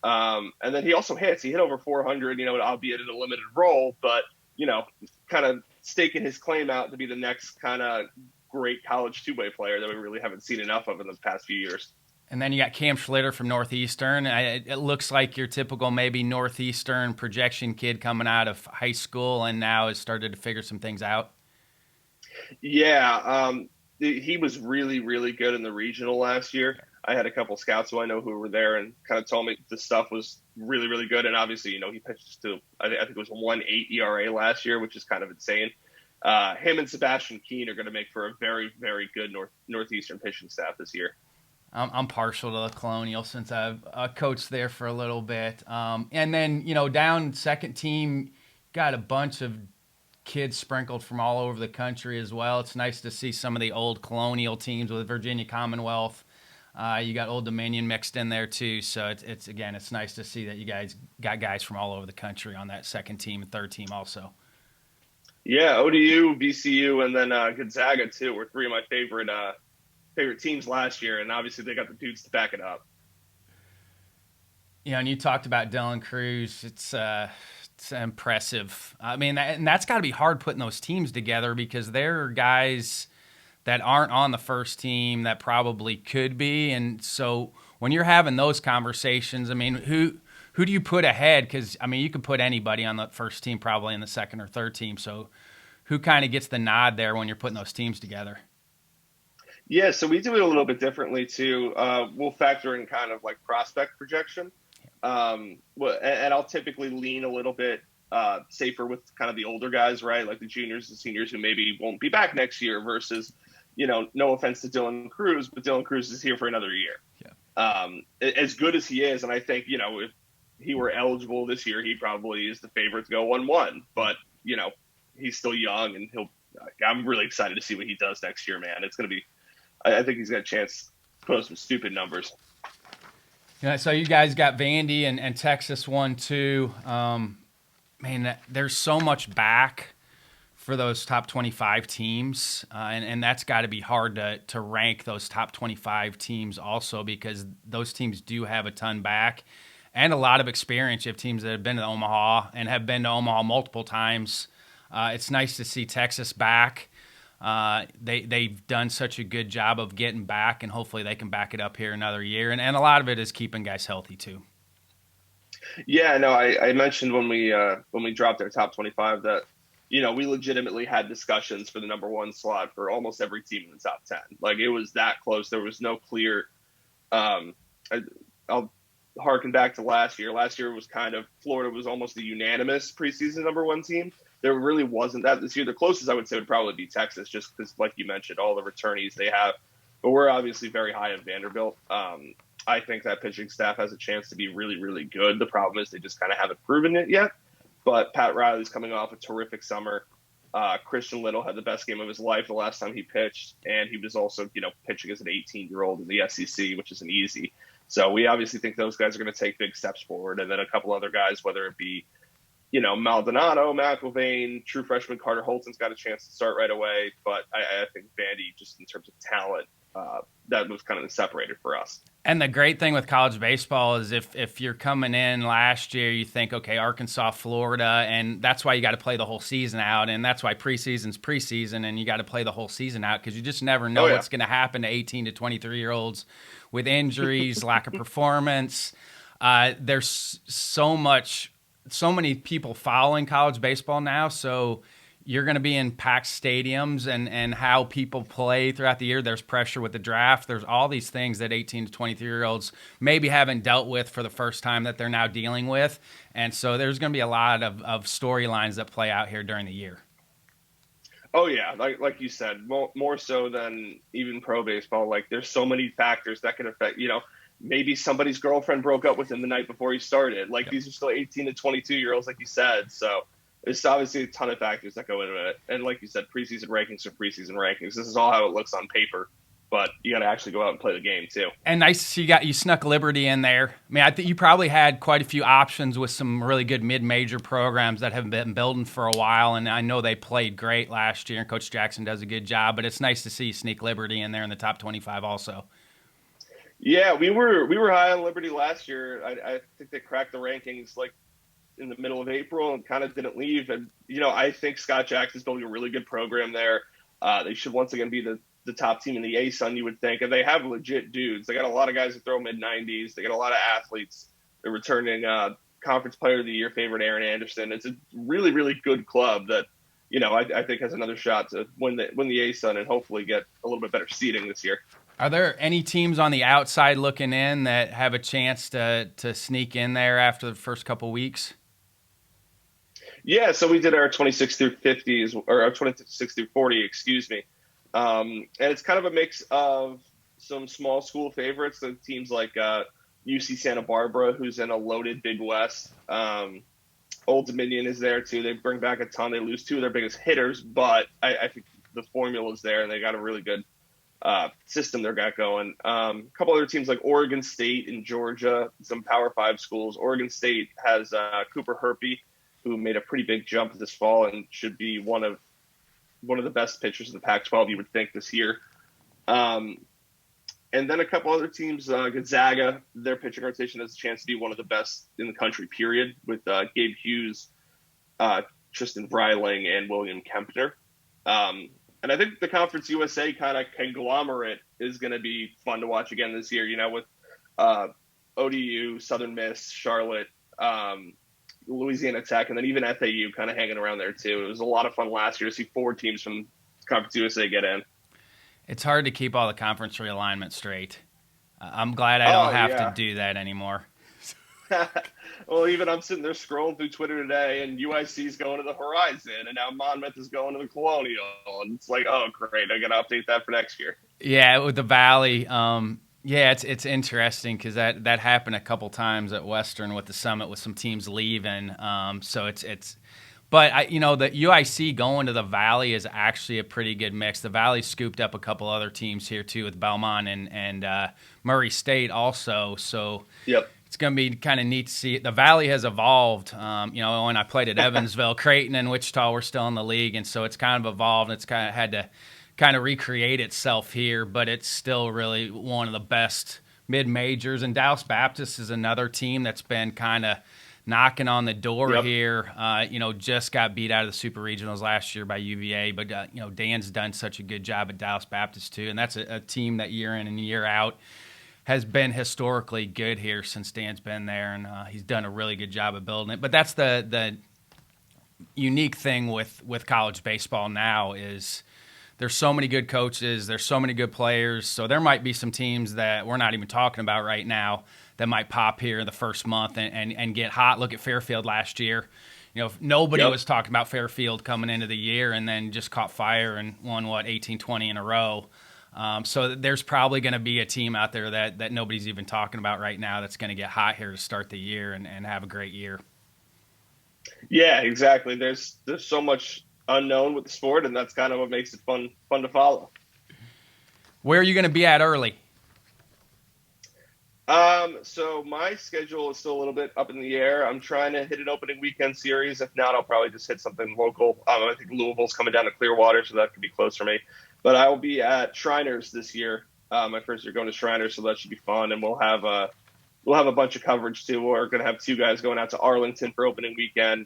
Speaker 6: And then he also hits. He hit over 400, you know, albeit in a limited role, but, you know, kind of staking his claim out to be the next kind of great college two-way player that we really haven't seen enough of in the past few years.
Speaker 1: And then you got Cam Schlitter from Northeastern. It looks like your typical maybe Northeastern projection kid coming out of high school and now has started to figure some things out.
Speaker 6: Yeah, he was really, really good in the regional last year. I had a couple scouts who I know who were there and kind of told me the stuff was really, really good. And obviously, you know, he pitched to, I think it was a 1.8 ERA last year, which is kind of insane. Him and Sebastian Keene are going to make for a very, very good Northeastern pitching staff this year.
Speaker 1: I'm partial to the Colonial since I've coached there for a little bit. And then, you know, down second team, got a bunch of kids sprinkled from all over the country as well. It's nice to see some of the old Colonial teams with Virginia Commonwealth. You got Old Dominion mixed in there too. So it's nice to see that you guys got guys from all over the country on that second team and third team also.
Speaker 6: Yeah, ODU, VCU, and then Gonzaga too were three of my favorite teams last year, and obviously they got the dudes to back it up.
Speaker 1: You know, and you talked about Dylan Cruz. It's impressive. I mean, and that's got to be hard putting those teams together because there are guys that aren't on the first team that probably could be. And so when you're having those conversations, I mean, who do you put ahead? Because, I mean, you could put anybody on the first team probably in the second or third team. So who kind of gets the nod there when you're putting those teams together?
Speaker 6: Yeah, so we do it a little bit differently too. We'll factor in kind of like prospect projection. And I'll typically lean a little bit safer with kind of the older guys, right? Like the juniors and seniors who maybe won't be back next year versus, you know, no offense to Dylan Cruz, but Dylan Cruz is here for another year. Yeah. As good as he is, and I think, you know, if he were eligible this year, he probably is the favorite to go 1-1. But, you know, he's still young, and I'm really excited to see what he does next year, man. It's going to be, I think he's got a chance to put up some stupid numbers.
Speaker 1: Yeah, so you guys got Vandy and Texas 1-2. Man, there's so much back for those top 25 teams, and that's got to be hard to rank those top 25 teams also because those teams do have a ton back and a lot of experience. You have teams that have been to Omaha and have been to Omaha multiple times. It's nice to see Texas back. They've done such a good job of getting back, and hopefully they can back it up here another year. And a lot of it is keeping guys healthy too.
Speaker 6: Yeah, no, I mentioned when we dropped our top 25 that, you know, we legitimately had discussions for the number one slot for almost every team in the top 10. Like, it was that close. There was no clear, I I'll harken back to last year. Last year was kind of Florida was almost the unanimous preseason #1 team. There really wasn't that this year. The closest I would say would probably be Texas, just because, like you mentioned, all the returnees they have. But we're obviously very high on Vanderbilt. I think that pitching staff has a chance to be really, really good. The problem is they just kind of haven't proven it yet. But Pat Riley's coming off a terrific summer. Christian Little had the best game of his life the last time he pitched, and he was also, pitching as an 18-year-old in the SEC, which isn't easy. So we obviously think those guys are going to take big steps forward. And then a couple other guys, whether it be, Maldonado, McIlvain, true freshman Carter Holton's got a chance to start right away. But I think Vandy, just in terms of talent, that was kind of separated for us.
Speaker 1: And the great thing with college baseball is if you're coming in last year, you think, okay, Arkansas, Florida, and that's why you got to play the whole season out, and that's why preseason's preseason, and you got to play the whole season out because you just never know what's going to happen to 18 to 23-year-olds with injuries, lack of performance. There's so many people following college baseball now, so you're going to be in packed stadiums and how people play throughout the year. There's pressure with the draft. There's all these things that 18 to 23-year-olds maybe haven't dealt with for the first time that they're now dealing with. And so there's going to be a lot of storylines that play out here during the year.
Speaker 6: Oh, yeah. Like you said, more so than even pro baseball. Like, there's so many factors that can affect, maybe somebody's girlfriend broke up with him the night before he started. Like, These are still 18 to 22-year-olds, like you said. So there's obviously a ton of factors that go into it. And like you said, preseason rankings are preseason rankings. This is all how it looks on paper, but you got to actually go out and play the game too.
Speaker 1: And nice you snuck Liberty in there. I mean, I think you probably had quite a few options with some really good mid-major programs that have been building for a while, and I know they played great last year, and Coach Jackson does a good job, but it's nice to see you sneak Liberty in there in the top 25 also.
Speaker 6: Yeah, we were high on Liberty last year. I think they cracked the rankings like in the middle of April and kind of didn't leave. And, I think Scott Jackson's building a really good program there. They should once again be the top team in the A-Sun, you would think. And they have legit dudes. They got a lot of guys that throw mid-90s. They got a lot of athletes. They're returning Conference Player of the Year favorite Aaron Anderson. It's a really, really good club that, I think has another shot to win the A-Sun and hopefully get a little bit better seeding this year.
Speaker 1: Are there any teams on the outside looking in that have a chance to sneak in there after the first couple weeks?
Speaker 6: Yeah, so we did our 26 through 50s, or our 26 through 40, excuse me. And it's kind of a mix of some small school favorites, so teams like UC Santa Barbara, who's in a loaded Big West. Old Dominion is there, too. They bring back a ton. They lose two of their biggest hitters, but I think the formula is there, and they got a really good system they're got going. A couple other teams like Oregon State and Georgia, some Power 5 schools. Oregon State has Cooper Herpy, who made a pretty big jump this fall and should be one of the best pitchers in the Pac-12, you would think, this year. And then a couple other teams, Gonzaga, their pitching rotation has a chance to be one of the best in the country, period, with Gabe Hughes, Tristan Vreiling, and William Kempner. And I think the Conference USA kind of conglomerate is going to be fun to watch again this year, with ODU, Southern Miss, Charlotte, Louisiana Tech, and then even FAU kind of hanging around there too. It was a lot of fun last year to see 4 teams from Conference USA get in.
Speaker 1: It's hard to keep all the conference realignment straight. I'm glad I don't have to do that anymore.
Speaker 6: Well, even I'm sitting there scrolling through Twitter today, and UIC's going to the Horizon, and now Monmouth is going to the Colonial, and it's like, oh, great, I got to update that for next year. Yeah,
Speaker 1: with the Valley, it's interesting because that happened a couple times at Western with the Summit with some teams leaving. So it's, but the UIC going to the Valley is actually a pretty good mix. The Valley scooped up a couple other teams here too with Belmont and Murray State also. So
Speaker 6: yep.
Speaker 1: It's going to be kind of neat to see. The Valley has evolved. When I played at Evansville, Creighton and Wichita were still in the league, and so it's kind of evolved. It's kind of had to kind of recreate itself here, but it's still really one of the best mid-majors. And Dallas Baptist is another team that's been kind of knocking on the door here. Just got beat out of the Super Regionals last year by UVA, but Dan's done such a good job at Dallas Baptist too, and that's a team that year in and year out has been historically good here since Dan's been there, and he's done a really good job of building it. But that's the unique thing with college baseball now is there's so many good coaches, there's so many good players, so there might be some teams that we're not even talking about right now that might pop here in the first month and get hot. Look at Fairfield last year. You know, nobody was talking about Fairfield coming into the year and then just caught fire and won, 18-20 in a row. So there's probably going to be a team out there that nobody's even talking about right now that's going to get hot here to start the year and have a great year.
Speaker 6: Yeah, exactly. There's so much unknown with the sport, and that's kind of what makes it fun to follow.
Speaker 1: Where are you going to be at early?
Speaker 6: So my schedule is still a little bit up in the air. I'm trying to hit an opening weekend series. If not, I'll probably just hit something local. I think Louisville's coming down to Clearwater, so that could be close for me. But I will be at Shriners this year. My first year going to Shriners, so that should be fun. And we'll have a bunch of coverage too. We're going to have 2 guys going out to Arlington for opening weekend.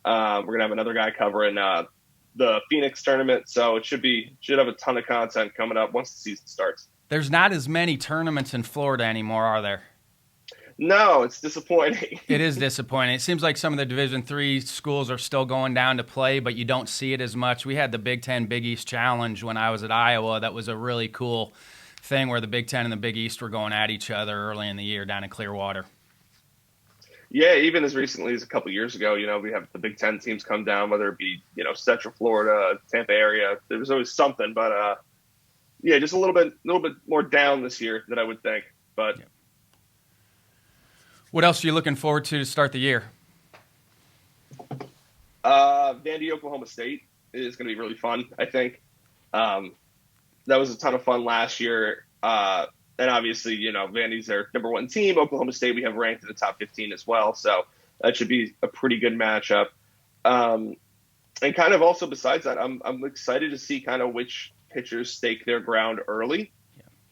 Speaker 6: We're going to have another guy covering the Phoenix tournament. So it should have a ton of content coming up once the season starts.
Speaker 1: There's not as many tournaments in Florida anymore, are there?
Speaker 6: No, it's disappointing.
Speaker 1: It is disappointing. It seems like some of the Division III schools are still going down to play, but you don't see it as much. We had the Big Ten Big East Challenge when I was at Iowa. That was a really cool thing where the Big Ten and the Big East were going at each other early in the year down in Clearwater.
Speaker 6: Yeah, even as recently as a couple years ago, we have the Big Ten teams come down, whether it be, Central Florida, Tampa area. There was always something, but just a little bit more down this year than I would think. But
Speaker 1: what else are you looking forward to start the year?
Speaker 6: Vandy, Oklahoma State is going to be really fun, I think. That was a ton of fun last year. And obviously, Vandy's their number 1 team. Oklahoma State we have ranked in the top 15 as well. So that should be a pretty good matchup. And kind of also besides that, I'm excited to see kind of which pitchers stake their ground early.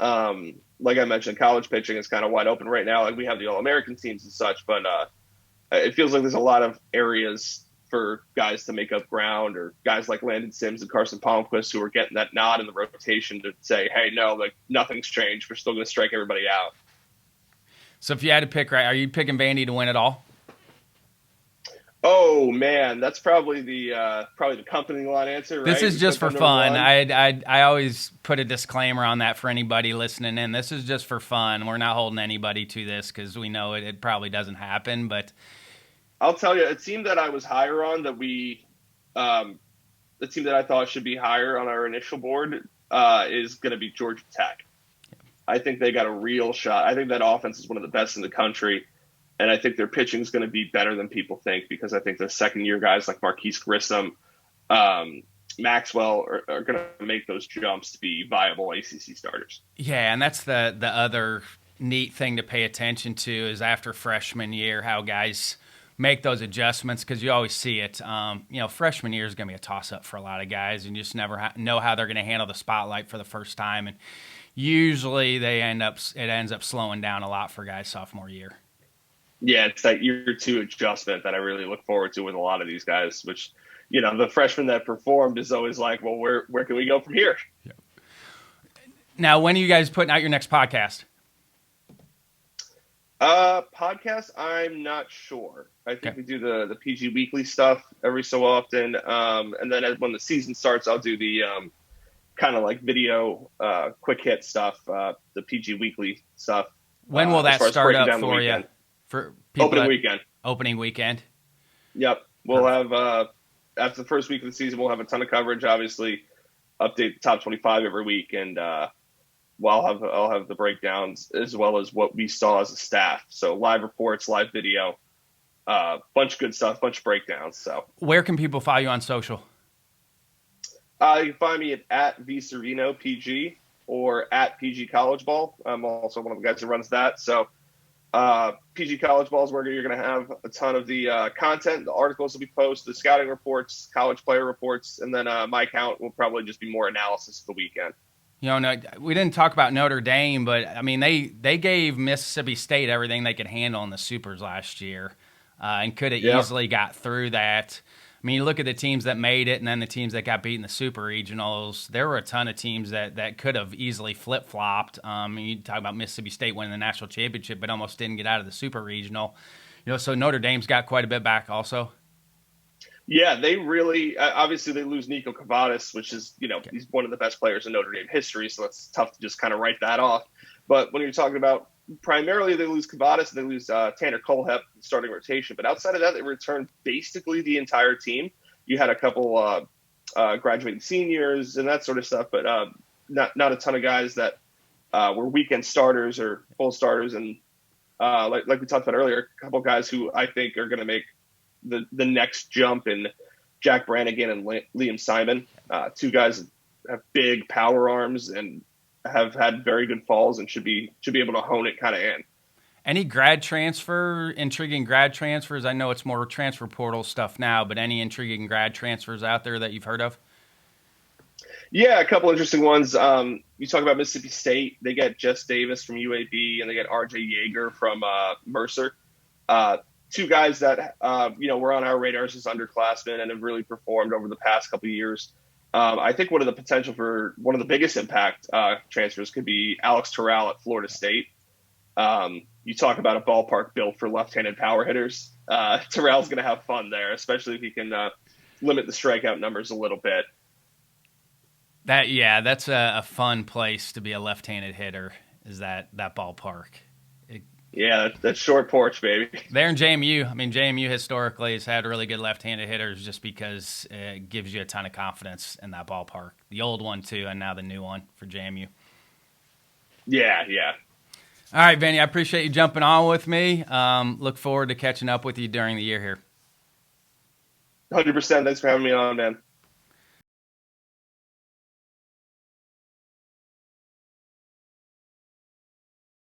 Speaker 6: Yeah. Like I mentioned, college pitching is kind of wide open right now. Like we have the All-American teams and such, but it feels like there's a lot of areas for guys to make up ground, or guys like Landon Sims and Carson Palmquist who are getting that nod in the rotation to say, hey, no, like nothing's changed. We're still going to strike everybody out.
Speaker 1: So if you had to pick, right, are you picking Vandy to win it all?
Speaker 6: Oh man, that's probably the company line answer. Right?
Speaker 1: This is just for fun. I always put a disclaimer on that for anybody listening in. This is just for fun. We're not holding anybody to this because we know it probably doesn't happen. But
Speaker 6: I'll tell you, a team that I was higher on the team that I thought should be higher on our initial board is going to be Georgia Tech. I think they got a real shot. I think that offense is one of the best in the country. And I think their pitching is going to be better than people think, because I think the second-year guys like Marquise Grissom, Maxwell are going to make those jumps to be viable ACC starters.
Speaker 1: Yeah, and that's the other neat thing to pay attention to is after freshman year how guys make those adjustments, because you always see it. Freshman year is going to be a toss-up for a lot of guys, and you just never know how they're going to handle the spotlight for the first time. And usually it ends up slowing down a lot for guys sophomore year.
Speaker 6: Yeah, it's that year 2 adjustment that I really look forward to with a lot of these guys, which, the freshman that performed is always like, well, where can we go from here?
Speaker 1: Yeah. Now, when are you guys putting out your next podcast?
Speaker 6: Podcast, I'm not sure. I think we do the PG Weekly stuff every so often. And then when the season starts, I'll do the kind of like video quick hit stuff, the PG Weekly stuff.
Speaker 1: When will that start up for you? For opening weekend.
Speaker 6: Yep. We'll have after the first week of the season, we'll have a ton of coverage. Obviously, update the top 25 every week, and I'll have the breakdowns as well as what we saw as a staff. So live reports, live video, bunch of good stuff, bunch of breakdowns. So
Speaker 1: where can people follow you on social?
Speaker 6: You can find me at V Cervino PG or at PG College Ball. I'm also one of the guys who runs that. So. PG College Ball is where you're going to have a ton of the content. The articles will be posted, the scouting reports, college player reports, and then my account will probably just be more analysis of the weekend.
Speaker 1: We didn't talk about Notre Dame, but I mean they gave Mississippi State everything they could handle in the Supers last year, and could have easily got through that. I mean, you look at the teams that made it and then the teams that got beat in the Super Regionals, there were a ton of teams that could have easily flip-flopped. You talk about Mississippi State winning the national championship but almost didn't get out of the Super Regional. So Notre Dame's got quite a bit back also.
Speaker 6: Yeah, they really obviously they lose Nico Cavadas, which is he's one of the best players in Notre Dame history, so it's tough to just kind of write that off. But when you're talking about primarily they lose Cavadas and they lose Tanner Colehep starting rotation, but outside of that they return basically the entire team. You had a couple graduating seniors and that sort of stuff, but not a ton of guys that were weekend starters or full starters, and like we talked about earlier, a couple guys who I think are going to make the next jump in Jack Brannigan and Liam Simon. Two guys that have big power arms and have had very good falls and should be able to hone it kind of in.
Speaker 1: Any intriguing grad transfers? I know it's more transfer portal stuff now, but any intriguing grad transfers out there that you've heard of?
Speaker 6: Yeah, a couple interesting ones. You talk about Mississippi State. They get Jess Davis from UAB, and they get RJ Yeager from Mercer. Two guys that were on our radars as underclassmen and have really performed over the past couple of years. I think one of the biggest impact transfers could be Alex Terrell at Florida State. You talk about a ballpark built for left-handed power hitters. Terrell's going to have fun there, especially if he can limit the strikeout numbers a little bit.
Speaker 1: That's a fun place to be a left-handed hitter, is that ballpark.
Speaker 6: Yeah, that short porch, baby.
Speaker 1: There in JMU, JMU historically has had really good left-handed hitters just because it gives you a ton of confidence in that ballpark. The old one, too, and now the new one for JMU.
Speaker 6: Yeah.
Speaker 1: All right, Vinny, I appreciate you jumping on with me. Look forward to catching up with you during the year here.
Speaker 6: 100%. Thanks for having me on, man.